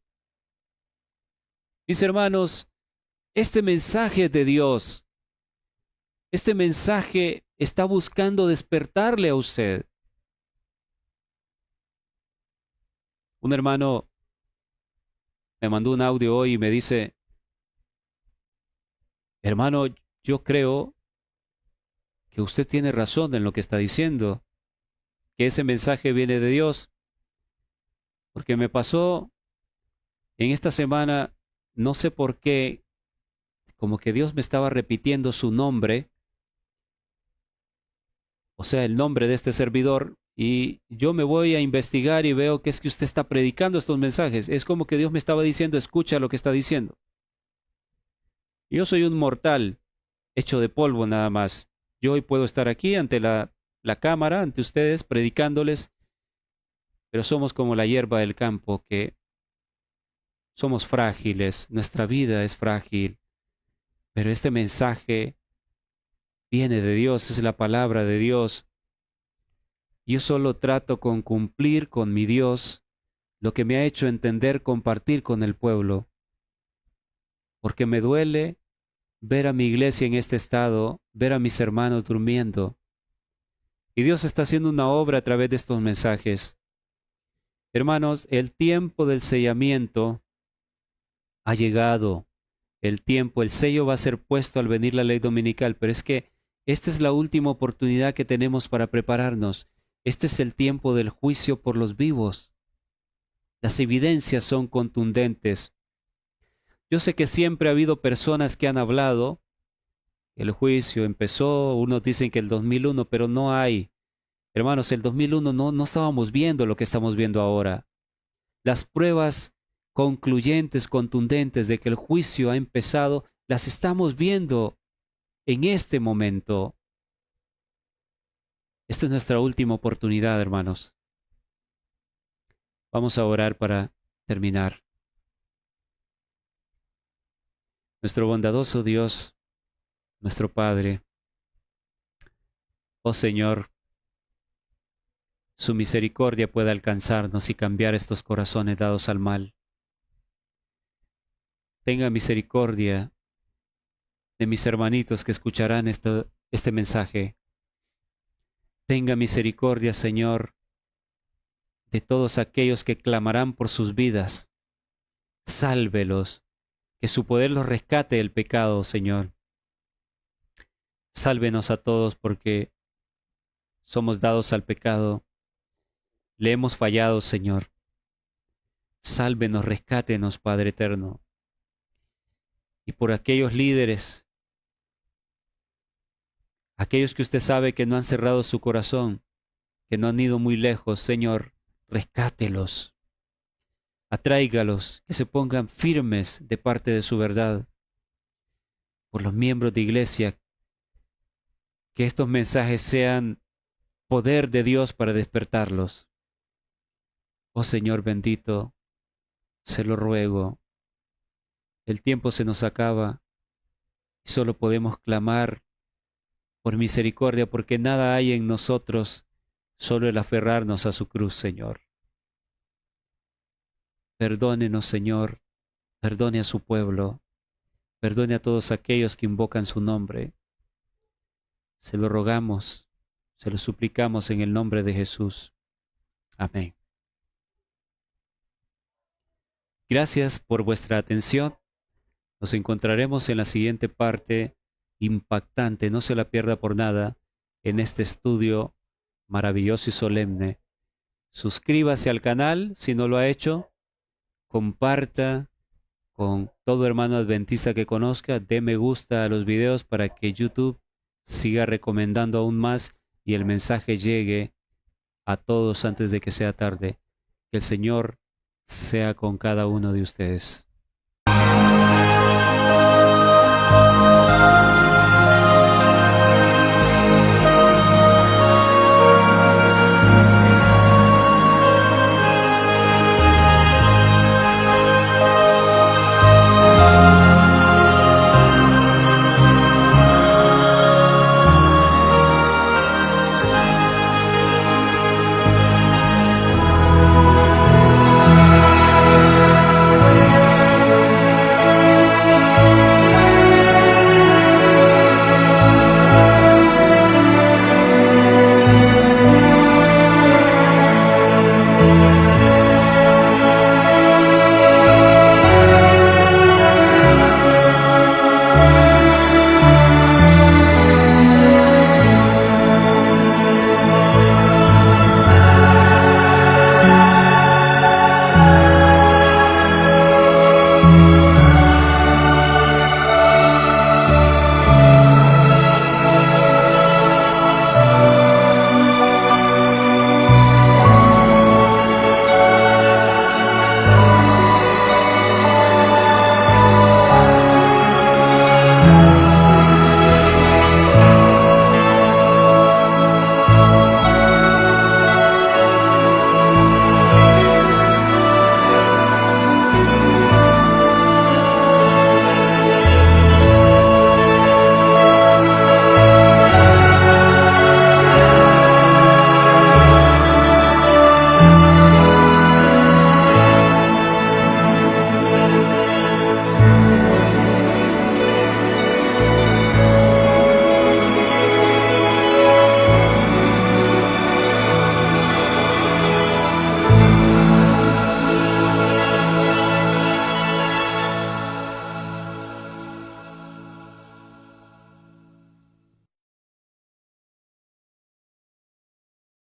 Mis hermanos, este mensaje de Dios, este mensaje está buscando despertarle a usted. Un hermano me mandó un audio hoy y me dice, hermano, yo creo que usted tiene razón en lo que está diciendo, que ese mensaje viene de Dios, porque me pasó en esta semana, no sé por qué, como que Dios me estaba repitiendo su nombre, o sea, el nombre de este servidor, y yo me voy a investigar y veo que es que usted está predicando estos mensajes. Es como que Dios me estaba diciendo, escucha lo que está diciendo. Yo soy un mortal, hecho de polvo nada más. Yo hoy puedo estar aquí ante la cámara, ante ustedes, predicándoles, pero somos como la hierba del campo, que somos frágiles, nuestra vida es frágil, pero este mensaje viene de Dios, es la palabra de Dios. Yo solo trato con cumplir con mi Dios lo que me ha hecho entender compartir con el pueblo, porque me duele ver a mi iglesia en este estado, ver a mis hermanos durmiendo. Y Dios está haciendo una obra a través de estos mensajes. Hermanos, el tiempo del sellamiento ha llegado. El tiempo, el sello va a ser puesto al venir la ley dominical, pero es que esta es la última oportunidad que tenemos para prepararnos. Este es el tiempo del juicio por los vivos. Las evidencias son contundentes. Yo sé que siempre ha habido personas que han hablado. El juicio empezó, unos dicen que el 2001, pero no hay. Hermanos, el 2001 no estábamos viendo lo que estamos viendo ahora. Las pruebas concluyentes, contundentes de que el juicio ha empezado, las estamos viendo en este momento. Esta es nuestra última oportunidad, hermanos. Vamos a orar para terminar. Nuestro bondadoso Dios, nuestro Padre, oh Señor, su misericordia puede alcanzarnos y cambiar estos corazones dados al mal. tenga misericordia de mis hermanitos que escucharán este mensaje. Tenga misericordia, Señor, de todos aquellos que clamarán por sus vidas. Sálvelos, que su poder los rescate del pecado, Señor. Sálvenos a todos porque somos dados al pecado. Le hemos fallado, Señor. Sálvenos, rescátenos, Padre eterno. Y por aquellos líderes, aquellos que usted sabe que no han cerrado su corazón, que no han ido muy lejos, Señor, rescátelos. Atráigalos, que se pongan firmes de parte de su verdad. Por los miembros de iglesia, que estos mensajes sean poder de Dios para despertarlos. Oh Señor bendito, se lo ruego. El tiempo se nos acaba y solo podemos clamar por misericordia porque nada hay en nosotros, solo el aferrarnos a su cruz, Señor. Perdónenos, Señor, perdone a su pueblo, perdone a todos aquellos que invocan su nombre. Se lo rogamos, se lo suplicamos en el nombre de Jesús. Amén. Gracias por vuestra atención. Nos encontraremos en la siguiente parte impactante, no se la pierda por nada, en este estudio maravilloso y solemne. Suscríbase al canal si no lo ha hecho, comparta con todo hermano adventista que conozca, dé me gusta a los videos para que YouTube siga recomendando aún más y el mensaje llegue a todos antes de que sea tarde. Que el Señor sea con cada uno de ustedes.